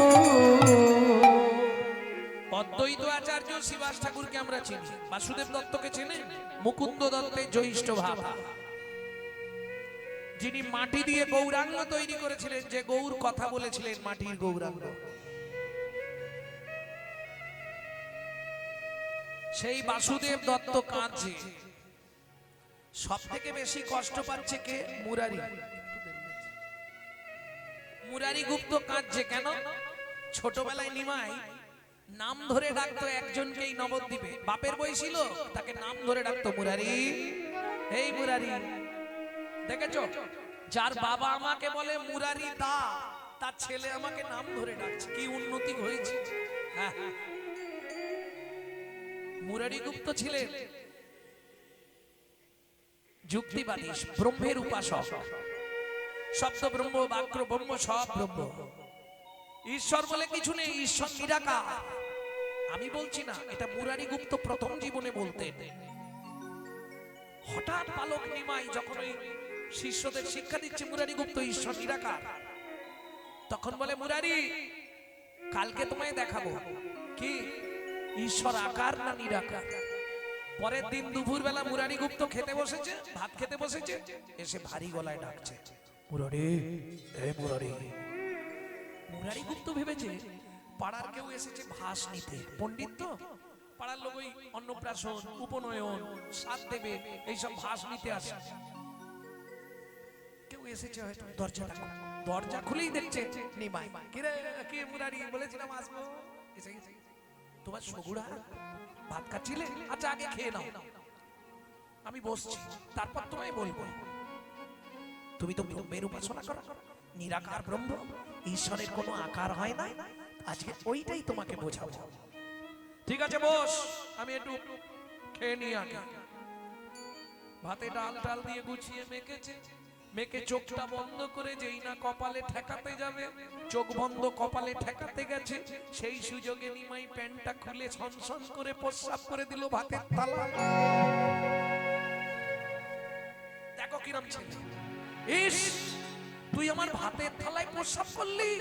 অদ্বৈত আচার্য শিবাস ঠাকুরকে আমরা চিনি, বাসুদেব দত্তকে চেনে? মুকুন্দ দত্তের জ্যৈষ্ঠ ভাবা, যিনি মাটি দিয়ে গৌরাঙ্গ তৈরি করেছিলেন, যে গৌর কথা বলেছিলেন মাটির গৌরাঙ্গ। সেই বাসুদেব দত্ত কাঁদছে। সব থেকে বেশি কষ্ট পাচ্ছে কে? মুরারি। মুরারি গুপ্ত কাঁদছে কেন? ছোটবেলায় নিমাই নাম ধরে ডাকতো একজনকেই নবদ্বীপে, বাপের বই ছিল, তাকে নাম ধরে ডাকতো মুরারি, এই মুরারি। দেখেছো, যার বাবা আমাকে বলে মুরারি দা, তার ছেলে আমাকে নাম ধরে ডাকছে, কি উন্নতি হয়েছে। হ্যাঁ, মুরারি গুপ্ত ছিলেন যুক্তিবাদী, ব্রহ্মের উপাসক। শব্দ ব্রহ্ম, বাক্য ব্রহ্ম, সব ব্রহ্ম। ঈশ্বর বলে কিছু নেই, ঈশ্বর নিরাকার। আমি বলছি না, এটা মুরারি গুপ্ত প্রথম জীবনে বলতেন। হঠাৎ বালক নিমাই যখন ওই শিষ্যদের শিক্ষা দিচ্ছে মুরারি গুপ্ত ঈশ্বর নিরাকার, তখন বলে, মুরারি কালকে তোমায় দেখাবো কি ঈশ্বর আকার না নিরাকার। পরের দিন দুপুর বেলা মুরারি গুপ্ত খেতে বসেছে, ভাত খেতে বসেছে, এসে ভারী গলায় ডাকছে, মুরারি, এই মুরারি। মুরারি গুপ্ত ভেবেছে পাড়ার কেউ এসেছে ভাস নিতে, পণ্ডিত তো, পাড়ার লোক ওই অন্নপ্রাশন, উপনয়ন, সাত দেবে, এইসব ভাস নিতে আসে। কেউ এসেছে হয়তো, দরজা খুলেই দেখছে নিমাই। কিরে কি মুরারি, বলেছিলাম আসবো, এসে গেছে। তোমার সগুড়া ভাত খাচ্ছিলে? আচ্ছা আগে খেয়ে নাও, আমি বসছি, তারপর তোমায় বলবো। তুমি তো ব্রহ্মের উপাসনা করো, নিরাকার ব্রহ্ম, ঈশ্বরের কোনো আকার হয় না। আজকে ওইটাই তোমাকে বোঝাবো। ঠিক আছে বস, আমি একটু খেয়ে নিই আগে। ভাতে ডাল ডাল দিয়ে গুছিয়ে মেখেছে, মেখে চোখটা বন্ধ করে যেই না কপালে ঠেকাতে যাবে, চোখ বন্ধ কপালে ঠেকাতে গেছে, সেই সুযোগে নিমাই প্যান্টটা খুলে ছনছন করে প্রস্রাব করে দিল ভাতের থালা। দেখো কিরম ছেলে। ইস, তুই আমার ভাতের থালায় প্রস্রাব করলি?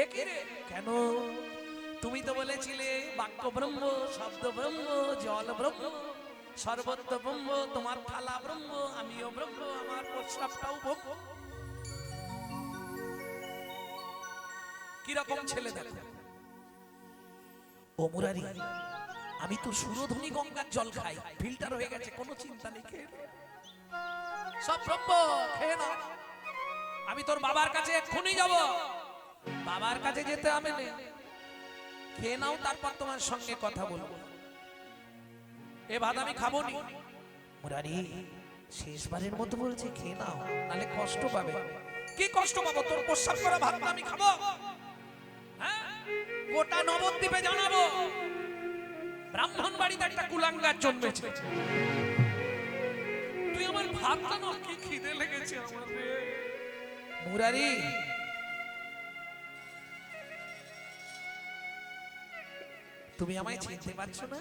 এ কি রে? কেন? তুমি তো বলেছিলে বাক্য ব্রহ্ম, শব্দ ব্রহ্ম, জল ব্রহ্ম, সর্বত্র ব্রহ্ম, তোমার থালা ব্রহ্ম, আমিও ব্রহ্ম, আমার প্রস্রাবটাও ব্রহ্ম। কিরকম ছেলে দেখো। ও মুরারি, আমি তো সুরধনী গঙ্গার জল খাই, ফিল্টার হয়ে গেছে, কোনো চিন্তা নেই, খেয়ে নে। সব ব্রহ্ম, খেয়ে না। আমি তোর বাবার কাছে এক্ষুনি যাব, বাবার কাছে যেতে হবে না, খেয়ে নাও, তারপর তোমার সঙ্গে কথা বলবো। এ ভাত আমি খাবো নি। মুরারি শেষবারের মতো বলছে খেয়ে নাও, নালে কষ্ট পাবে। কি কষ্ট পাবো? তোর প্রস্রাব করা ভাত আমি খাবো? হ্যাঁ, গোটা নবদ্বীপে জানাবো ব্রাহ্মণ বাড়িতে একটা কুলাঙ্গার জন্মেছে। তুই আমার ভাতটা না, কি খিদে লেগেছে আমার রে। মুরারি, তুমি আমায় চিনতে পারছো না?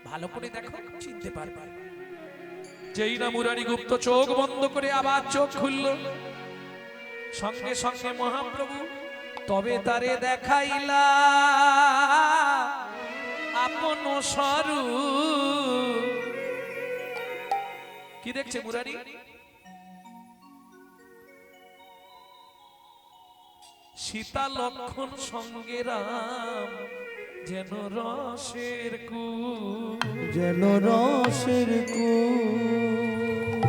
ভালো করে দেখো, চিনতে পারবে। যেই না মুরারি গুপ্ত চোখ বন্ধ করে আবার চোখ খুলল, সঙ্গে সঙ্গে মহাপ্রভু তবে তারে দেখাইলা আপন স্বরূপ। কি দেখছে মুরারি? সীতা লক্ষণ সঙ্গে রাম, যেন রসের কূপ, যেন রসের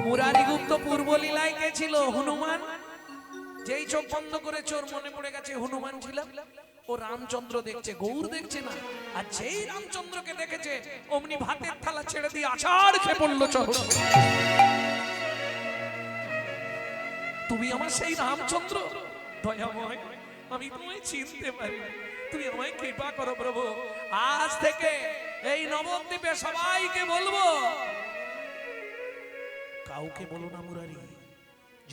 মুরারি গুপ্ত পূর্ব লীলায় গেছিল হনুমান। যেই চোখ বন্ধ করে চোর মনে পড়ে গেছে হনুমান ছিল। ও রামচন্দ্র দেখছে, গৌর দেখছে না। আর যেই রামচন্দ্রকে দেখেছে অমনি ভাতের থালা ছেড়ে দিয়ে আছাড় খেয়ে পড়লো চোখ। তুমি আমার সেই রামচন্দ্র? দয়াময়, আমি তোমায় চিনতে পারি, তুমি আমায় কৃপা করো প্রভু। আজ থেকে এই নবদ্বীপে সবাইকে বলবো, কাউকে বলো না মুরারি,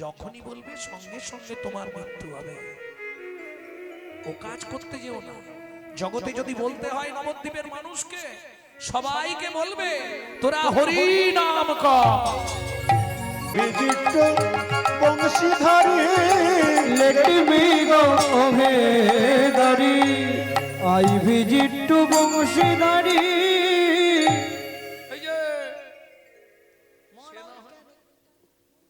যখনই বলবে সঙ্গে সঙ্গে তোমার মৃত্যু হবে। ও কাজ করতে যেও না। জগতে যদি বলতে হয় নবদ্বীপের মানুষকে, সবাইকে বলবে তোরা হরি নাম কর। বিচিত্র বংশীধারী, let me go hey দারি, I visit to বংশীধারী। এই যে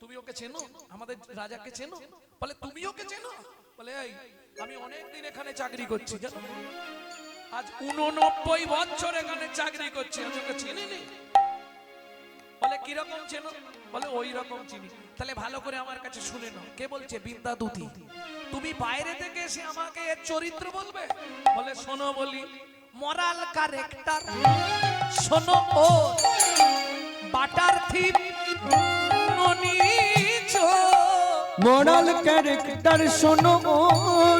তুমি ওকে চেনো? আমাদের রাজাকে চেনো? বলে তুমি ওকে চেনো? বলে এই আমি অনেকদিন এখানে চাকরি করছি, জানো, আজ 89 বছর এখানে চাকরি করছি, আমি ওকে চিনিনি। বলে কিরকম চেনো? বলে ওই রকম চিনি। তাহলে ভালো করে আমার কাছে শুনে নাও। কে বলছে? বিদ্যাদূতি। তুমি বাইরে থেকে এসে আমাকে এর চরিত্র বলবে? বলে শোনো বলি, মরাল ক্যারেক্টার শোনো, ও বাটার থিপ ননিচো। মোরাল ক্যারেক্টার শোনো ওর,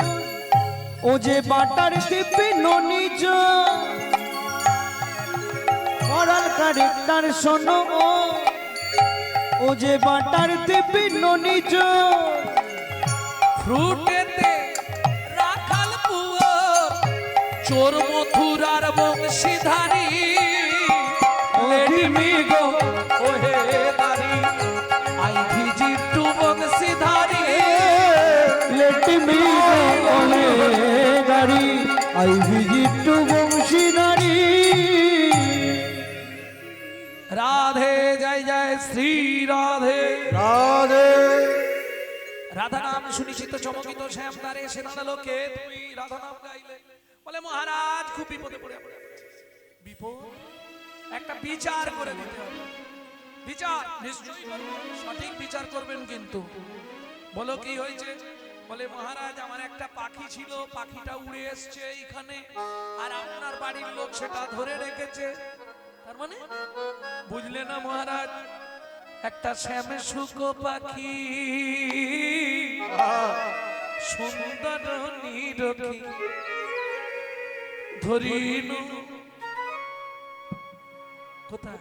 ও যে বাটার দিব্যি ননিজ। মোরাল ক্যারেক্টার শোনো ও যে বাটার দিব্যি ননিজ। ফ্রুটেতে রাখাল পুয়ো, চোর মথুরার বংশীধারী। Let me go, oh hey দারি, I visit to বংশীধারী। Let me go hey দারি, I visit to বংশীধারী। Radhe জয় জয় শ্রী রাধে রাধে। রাধা নাম শুনেছি তো চমকিত শ্যামদারে সে লোকে তুমি রাধা নাম গাইলে। বলে মহারাজ খুব বিপদে পড়ে। বিপদ? একটা বিচার করে দিতে হবে। বিচার নিশ্চয়ই করব, সঠিক বিচার করবেন কিন্তু। বলো কি হয়েছে? বলে মহারাজ আমার একটা পাখি ছিল, পাখিটা উড়ে এসছে এইখানে, আর আপনার বাড়ির লোক সেটা ধরে রেখেছে। তার মানে বুঝলে না মহারাজ, একটা শ্যাম শুক পাখি সুন্দর নিরখি ধরিল কোথায়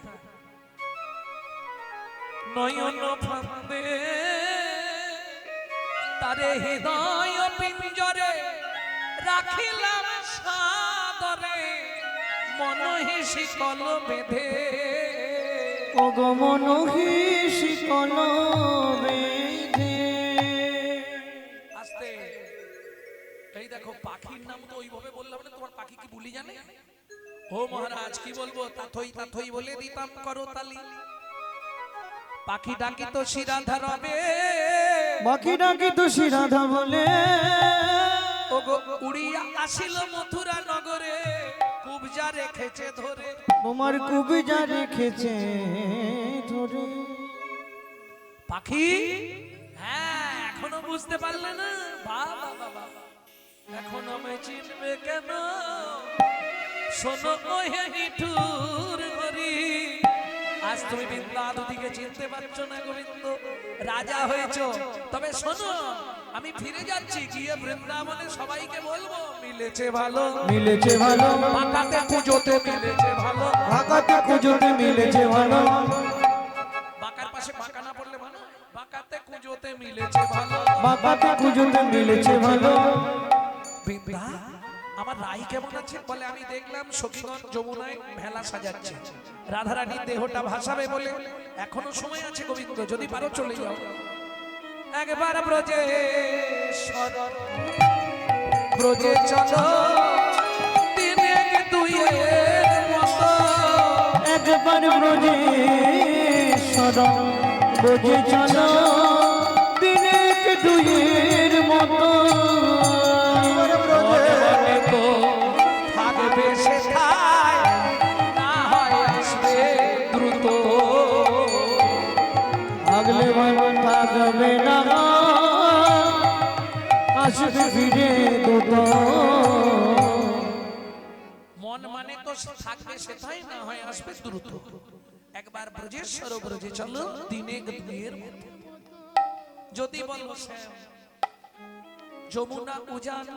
নয়ন ফান্দে তারে হৃদয় পিঞ্জরে রাখিলাম সাদরে মন হিসি কল বেঁধে অগমনহি শিকল বেঁধে। আস্তে এই দেখো পাখির নাম তো ওইভাবে বললাম না, তোমার পাখি কি বুলি জানে? ও মহারাজ কি বলবো, তাথই তাথই বলে দিতাম করতালি। পাখি ডাকি তো শিরাধা রবে, বাকি ডাকি তো শিরাধা বলে ও গো উড়িয়া আসিল মথুরা নগরে, কুবজা রেখেছে ধরে। তোমার কুবজা রেখেছে ধরে। পাখি হ্যাঁ এখনো বুঝতে পারলে না? বাবা বাবা এখন আমায় চিনবে কেন? শোনো ওহে নিঠুর হরি, আজ তুমি বিন্দাদুদিকে চিনতে পারছো না গোবিন্দ, রাজা হয়েছো। তবে শোনো আমি ফিরে যাচ্ছি, গিয়ে বৃন্দাবনে সবাইকে বলবো মিলেছে ভালো, মিলেছে ভালো, বাঁকাতে পুজোতে মিলেছে ভালো। ঢাকাতে পুজোতে মিলেছে ভালো। বাঁকার পাশে বাঁকা না পড়লে ভালো, বাঁকাতে পুজোতে মিলেছে ভালো। বাঁকাতে পুজোতে মিলেছে ভালো। বিন্দা আমার রাই কেমন আছে? বলে আমি দেখলাম সখীগণ যমুনায় ভেলা সাজাচ্ছে, রাধারানীর দেহটা ভাসাবে বলে এখনো সময় আছে গোবিন্দ, যদি পারো চলে যাও একবার ব্রজে শরণ ব্রজে চলো দিনে দুইয়ের মতো। একবার ব্রজে শরণ ব্রজে চলো দিনে দুইয়ের মতো। মনে তো থাকবে সেথায়, না হয় আসবে দ্রুত। আগলে মন থাকবে না, আসবে ফিরে দুত। মন মানে তো থাকবে সেটাই, না হয় আসবে দ্রুত। একবার ব্রজেশ্বর ব্রজে চলো দিনে দুইয়ের মতো। যদি বলো শ্যাম যমুনা উজান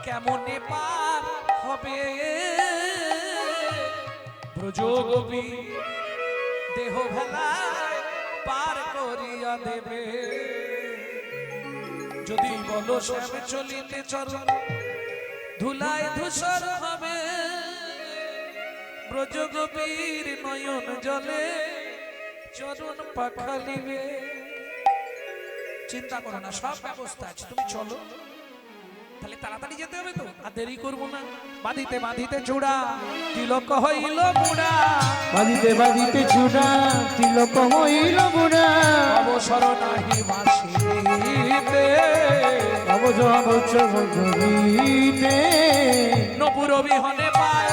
কেমনে পার হবে, ব্রজ গোপী দেহ ভেলায় পার করিয়া দেবে। যদি বলো শ্যাম চলিতে চলো ধুলায় ধূসর হবে, ব্রজ গোপীর নয়ন জলে চরণ পাখালিবে। চিন্তা করো না, সব ব্যবস্থা আছে, তুমি চলো। তাহলে তাড়াতাড়ি যেতে হবে তো, আর দেরি করবো না। বাঁধিতে বাঁধিতে চূড়া তিলক হইল বুড়া, বাজিতে বাজিতে চূড়া তিলক হইল বুড়া। অবসর নাহি বাঁশিতে, অবজীতে নপুর বিহনে পায়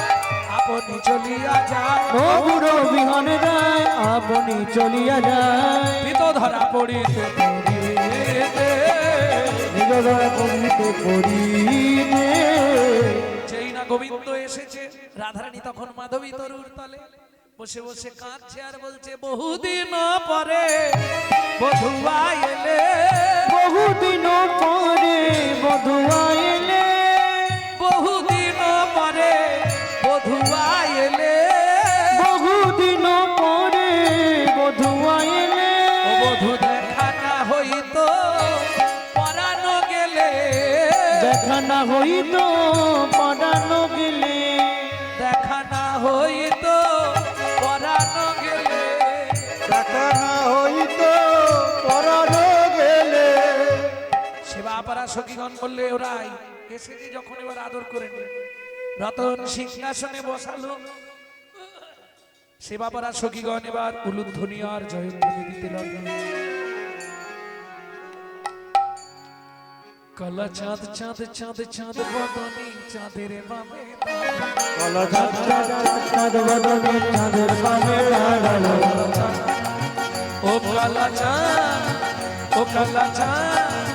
আপনি চলিয়া যায়। নবুর বিহনে যায় আপনি চলিয়া যায়। পিত ধরা পড়িতে পড়িতে, নিজ ধরা পড়িতে পড়িতে। যেই না গোবিন্দ এসেছে, রাধারানী তখন মাধবী তরুর তলে বসে বসে কাঁদছে আর বলছে বহুদিন পরে বধুয়া এলে, বহুদিন পরে বধুয়া এলে, বহুদিন পরে বধুয়া এলে। বহুদিন পরে বধুয়া এলে। ও বধূ দেখা না হইতো পরানো গেলে, দেখা না হইতো পড়ানো গেলে, দেখা না হইতো পরানো গেলে। দেখা না হইতো পরানো গেলে। সেবাপাড়া সখীগণ বললে ওরাই এসেছি যখন এবার আদর করে নে। রতন সিংহাসনে বসালো, সেবাপাড়া সখীগণ এবার উলুধ্বনি আর জয়ধ্বনি দিতে লাগলো। কালা চাঁদ চাঁদ চাঁদ চাঁদ বদনি চাঁদের বামে কালা চাঁদ চাঁদ বদনে চাঁদের বামে দাঁড়ালো। ও কালা চাঁদ, ও কালা চাঁদ,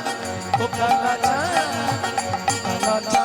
ও কালা চাঁদ, কালা চাঁদ।